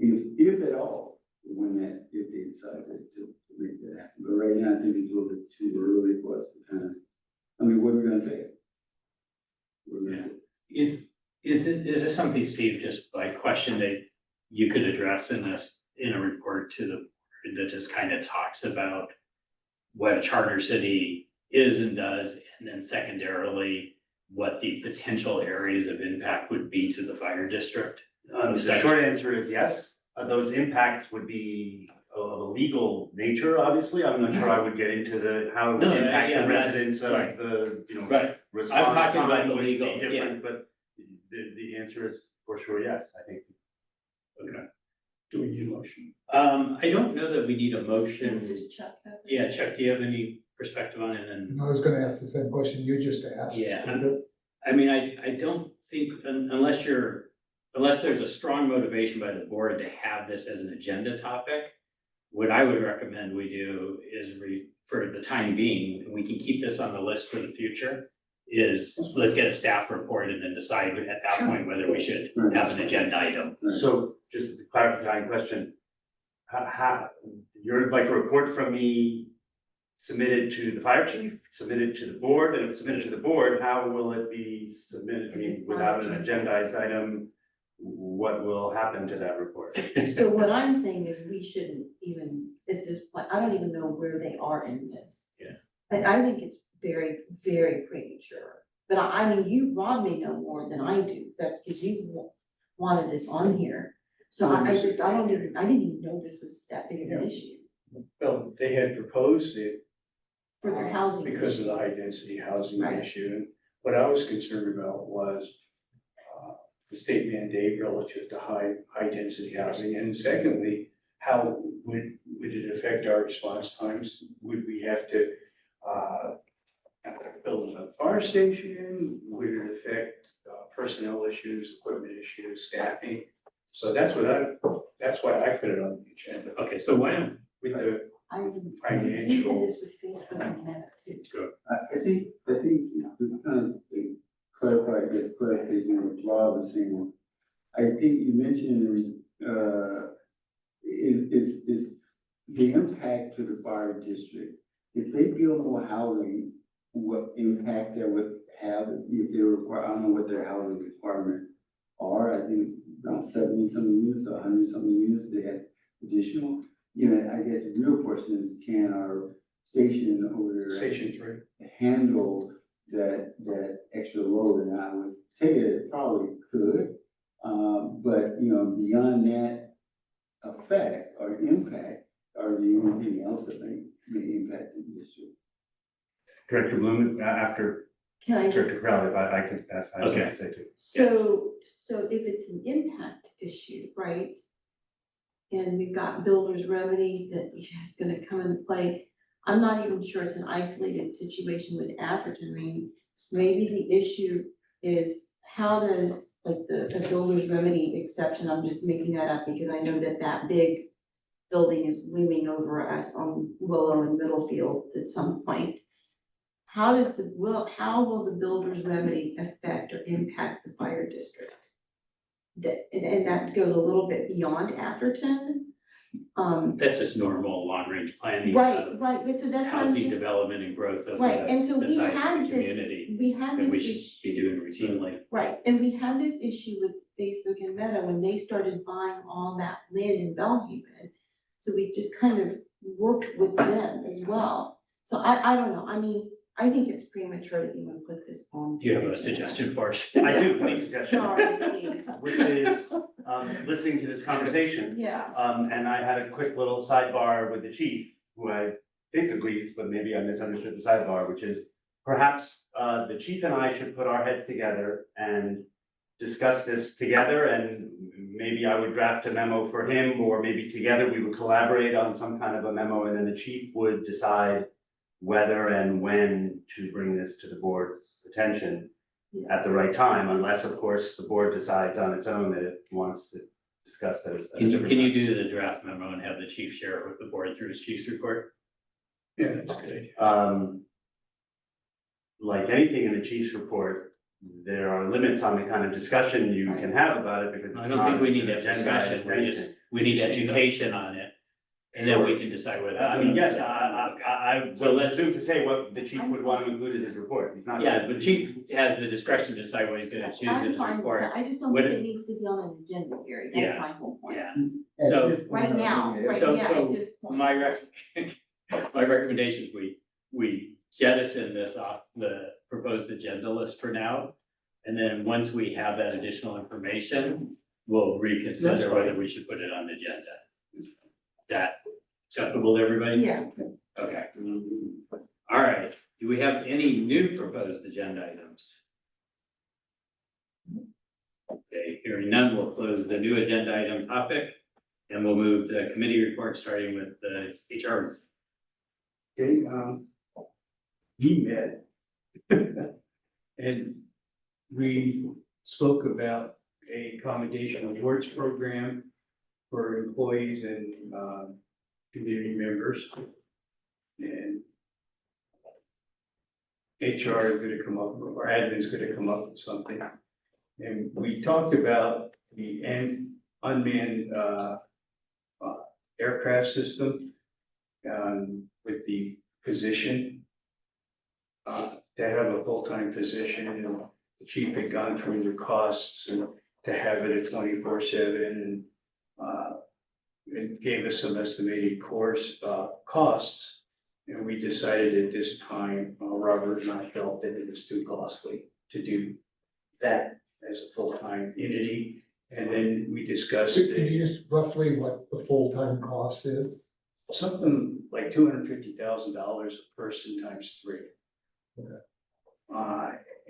If at all, if they decide to make that happen. But right now, I think it's a little bit too early for us to kind of, what are we gonna say? What are we gonna say? Is this something, Steve, just like question that you could address in a report to the board that just kind of talks about what a charter city is and does, and then secondarily, what the potential areas of impact would be to the fire district? The short answer is yes. Those impacts would be of a legal nature, obviously. I'm not sure I would get into how it would No, impact yeah, the residents of right. the, response I'm talking about time the would be legal, yeah. different, but the answer is for sure, yes, I think. Okay. Do we need a motion? I don't know that we need a motion. Just Chuck. Yeah, Chuck, do you have any perspective on it? And I was gonna ask the same question you just asked. Yeah. I mean, I don't think unless there's a strong motivation by the board to have this as an agenda topic, what I would recommend we do is for the time being, and we can keep this on the list for the future, is let's get a staff report and then decide at that point whether we should have an agenda item. So just a clarifying question. How, you're like a report from me submitted to the fire chief, submitted to the board, and if it's submitted to the board, how will it be submitted? I mean, without an agendized item, what will happen to that report? So what I'm saying is we shouldn't even, at this point, I don't even know where they are in this. Yeah. I think it's very, very premature. But I mean, Rob may know more than I do, that's because you wanted this on here. So I didn't even know this was that big of an issue Well, they had proposed it for their housing. because of the high density housing Right. issue. And what I was concerned about was the state mandate relative to high density housing. And secondly, how would it affect our response times? Would we have to build a fire station? Would it affect personnel issues, equipment issues, staffing? So that's why I put it on the agenda. Okay, so why don't, With the I would. financial. We had this with Facebook and Meta too. I think, to kind of get clarification of what Rob was saying, I think you mentioned, is the impact to the fire district. If they build more housing, what impact that would have, if they require, I don't know what their housing requirements are, I think around 70-something units, 100-something units, they have additional. I guess the real question is, can our station over there Station 3. handle that extra load? And I would say it probably could, but beyond that effect or impact, are there anything else that may impact the district? Director Bloom, after Can I just? Director Crowley, if I can ask, I was Okay. gonna say too. So if it's an impact issue, right? And we've got builder's remedy that it's gonna come into play. I'm not even sure it's an isolated situation with Atherton. I mean, maybe the issue is how does like the builder's remedy exception, I'm just making that up because I know that big building is looming over us on Willow and Middlefield at some point. How will the builder's remedy affect or impact the fire district? And that goes a little bit beyond Atherton. that's just normal long-range planning. Right, of but so that's why I'm Housing just, development and growth of right, and so the we size of had the community we had that this we should issue. be doing routinely. Right, and we had this issue with Facebook and Meta when they started buying all that land in Bellhaven. So we just kind of worked with them as well. So I don't know, I mean, I think it's premature to even put this on. Do you have a suggestion for us? I do, please, Sorry, Steve. which is, listening to this conversation. Yeah. And I had a quick little sidebar with the chief, who I think agrees, but maybe I misunderstood the sidebar, which is perhaps, the chief and I should put our heads together and discuss this together, and maybe I would draft a memo for him, or maybe together we would collaborate on some kind of a memo, and then the chief would decide whether and when to bring this to the board's attention at the right time, unless, of course, the board decides on its own that it wants to discuss this. Can you do the draft memo and have the chief share it with the board through his chief's report? Yeah, that's a good idea. Like anything in the chief's report, there are limits on the kind of discussion you can have about it, because I it's don't not think we need that agendized discussion, or we just, anything. we need education on it. And then we can decide whether. I mean, yes, I So would let's- assume to say what the chief would want to include in his report, he's not. Yeah, the chief has the discretion to decide what he's gonna choose in I'm his fine with report. that, I just don't What think it- it needs to be on an agenda, Gary, Yeah. that's my whole point. Yeah, At So, this point, Right now, I think right So- now, so at this point. my recommendation is we jettison this off the proposed agenda list for now. And then once we have that additional information, we'll reconsider That's whether we should put it on the agenda. That acceptable to everybody? Yeah. Okay. All right, do we have any new proposed agenda items? Okay, hearing none, we'll close the new agenda item topic. And we'll move to committee reports, starting with the HR. Okay, we met. And we spoke about a accommodation awards program for employees and, community members. And HR is gonna come up, or admin's gonna come up with something. And we talked about the unmanned, aircraft system, with the position. To have a full-time position, and the chief had gone through the costs and to have it at 24/7 and gave us some estimated costs. And we decided at this time, Robert and I felt that it was too costly to do that as a full-time entity. And then we discussed Could you just roughly what the full-time cost is? something like $250,000 a person times 3.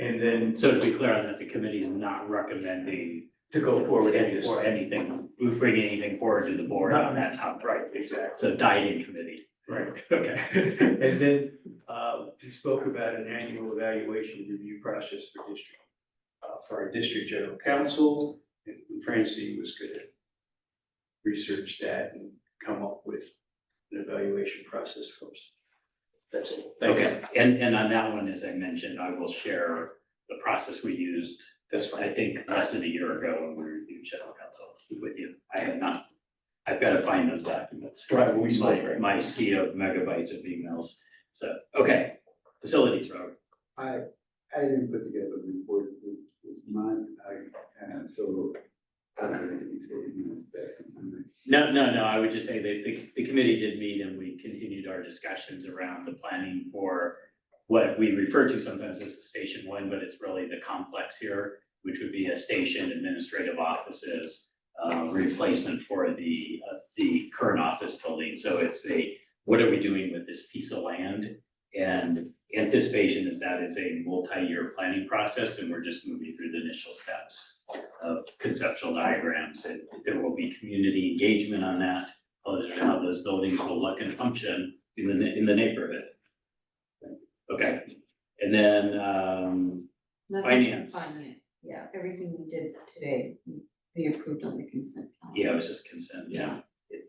And then So to be clear on that, the committee is not recommending to go forward at this. for anything, we bring anything forward to the board on that topic. Right, exactly. So dying committee. Right. Okay. And then, we spoke about an annual evaluation review process for our district general counsel, and Francie was gonna research that and come up with an evaluation process for us. That's it. Thank you. Okay, and on that one, as I mentioned, I will share the process we used, That's fine. I think less than a year ago when we reviewed general counsel with you. I have not, I've got to find those documents. Right, we spoke, right? My sea of megabytes of emails. So, okay, facilities, Robert. I didn't put together a report, it was mine, so. No, I would just say that the committee did meet and we continued our discussions around the planning for what we refer to sometimes as the Station 1, but it's really the complex here, which would be a station, administrative offices, replacement for the current office building. So it's what are we doing with this piece of land? And anticipation is that is a multi-year planning process, and we're just moving through the initial steps of conceptual diagrams, and there will be community engagement on that, how those buildings will look and function in the neighborhood. Okay, and then, Nothing Finance. Finance, yeah, everything we did today, we approved on the consent. calendar. yeah, it was just consent, yeah.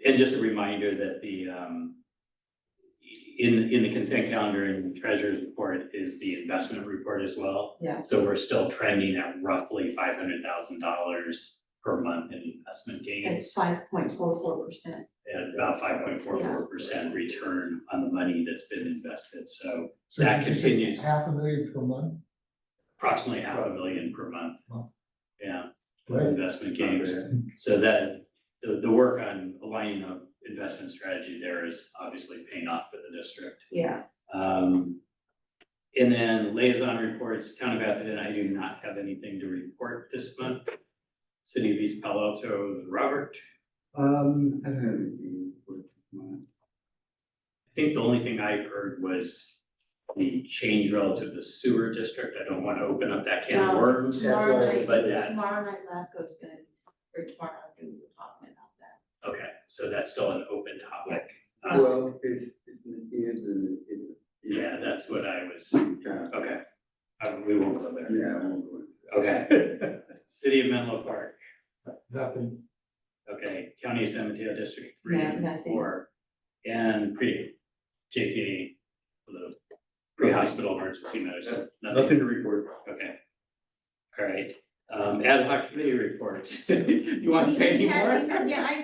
And just a reminder that in the consent calendar and treasurer's report is the investment report as well. Yeah. So we're still trending at roughly $500,000 per month in investment gains. It's 5.44%. And about 5.44% return on the money that's been invested, so So that did you say continues. $500,000 per month? approximately $500,000 per month. Wow. Yeah, Right. investment gains, so that the work on aligning a investment strategy there is obviously paying off for the district. Yeah, And then liaison reports, Town of Atherton, I do not have anything to report this month. City of East Palo Alto, Robert. I don't have anything for mine. I think the only thing I heard was the change relative to the sewer district. I don't want to open up that can of no, worms. tomorrow night, but that- tomorrow night, LAFCO's gonna, or tomorrow afternoon, we're talking about that. Okay, so that's still an open topic. Well, it is and it isn't. Yeah, that's what I was, Kind of, okay. We won't go there. yeah, I won't go into that. Okay. City of Menlo Park, Nothing. okay, County of San Mateo District 3 No, and nothing. 4. And JPA, the pre-hospital emergency medicine, Nothing to report. Okay. All right, ad hoc committee reports. You want to say any more? Yeah, I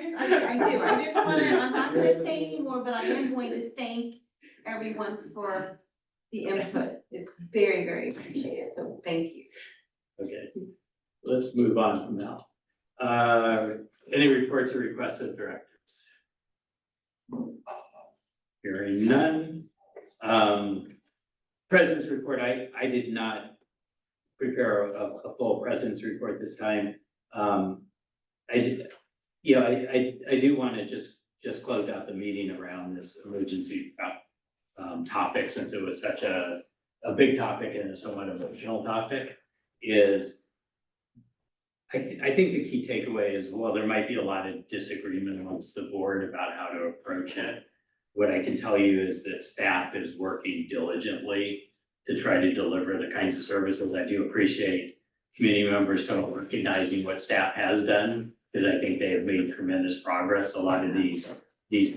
do, I just wanna, I'm not gonna say anymore, but I am going to thank everyone for the input. It's very, very appreciated, so thank you. Okay, let's move on from now. Any reports or requests of directors? Hearing none. President's report, I did not prepare a full president's report this time. I do want to just close out the meeting around this emergency topic, since it was such a big topic and a somewhat emotional topic, is I think the key takeaway is, while there might be a lot of disagreement amongst the board about how to approach it, what I can tell you is that staff is working diligently to try to deliver the kinds of services. I do appreciate community members kind of recognizing what staff has done, because I think they have made tremendous progress. A lot of these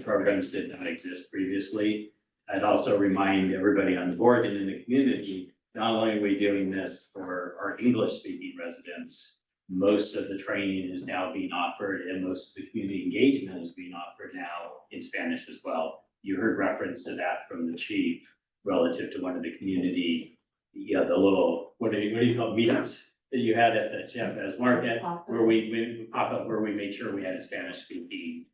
programs did not exist previously. I'd also remind everybody on the board and in the community, not only are we doing this for our English-speaking residents, most of the training is now being offered and most of the community engagement is being offered now in Spanish as well. You heard reference to that from the chief relative to one of the community, the little, what do you call meetups that you had at the Champers Market, where we pop up, where we made sure we had a Spanish-speaking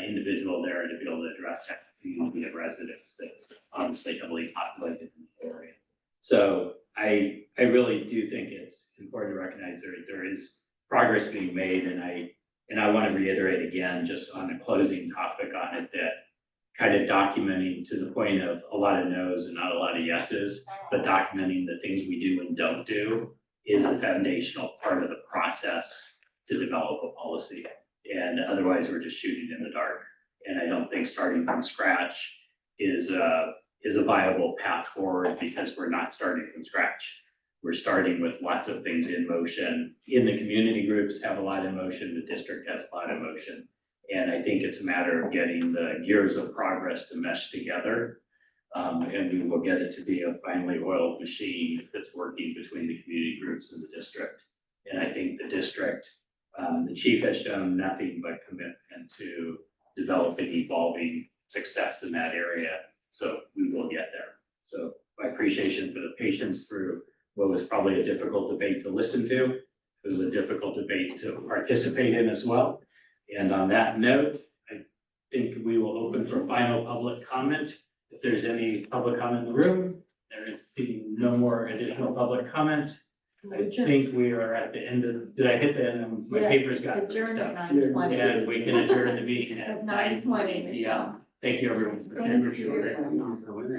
individual there to be able to address that community of residents that's obviously heavily populated in the area. So I really do think it's important to recognize there is progress being made, and I want to reiterate again, just on the closing topic on it, that kind of documenting to the point of a lot of no's and not a lot of yeses, but documenting the things we do and don't do is a foundational part of the process to develop a policy. And otherwise, we're just shooting in the dark. And I don't think starting from scratch is a viable path forward, because we're not starting from scratch. We're starting with lots of things in motion. In the community groups have a lot in motion, the district has a lot in motion. And I think it's a matter of getting the gears of progress to mesh together. And we will get it to be a finely oiled machine that's working between the community groups and the district. And I think the district, the chief has shown nothing but commitment to developing, evolving success in that area. So we will get there. So my appreciation for the patience through what was probably a difficult debate to listen to. It was a difficult debate to participate in as well. And on that note, I think we will open for final public comment. If there's any public comment in the room, there is seeing no more additional public comment. I think we are at the end of, did I hit the end? My Yes, papers got mixed adjourn up. at 9:20. And we can adjourn the meeting At at 9:20, 9:20 p.m. Thank you, everyone. Thank you.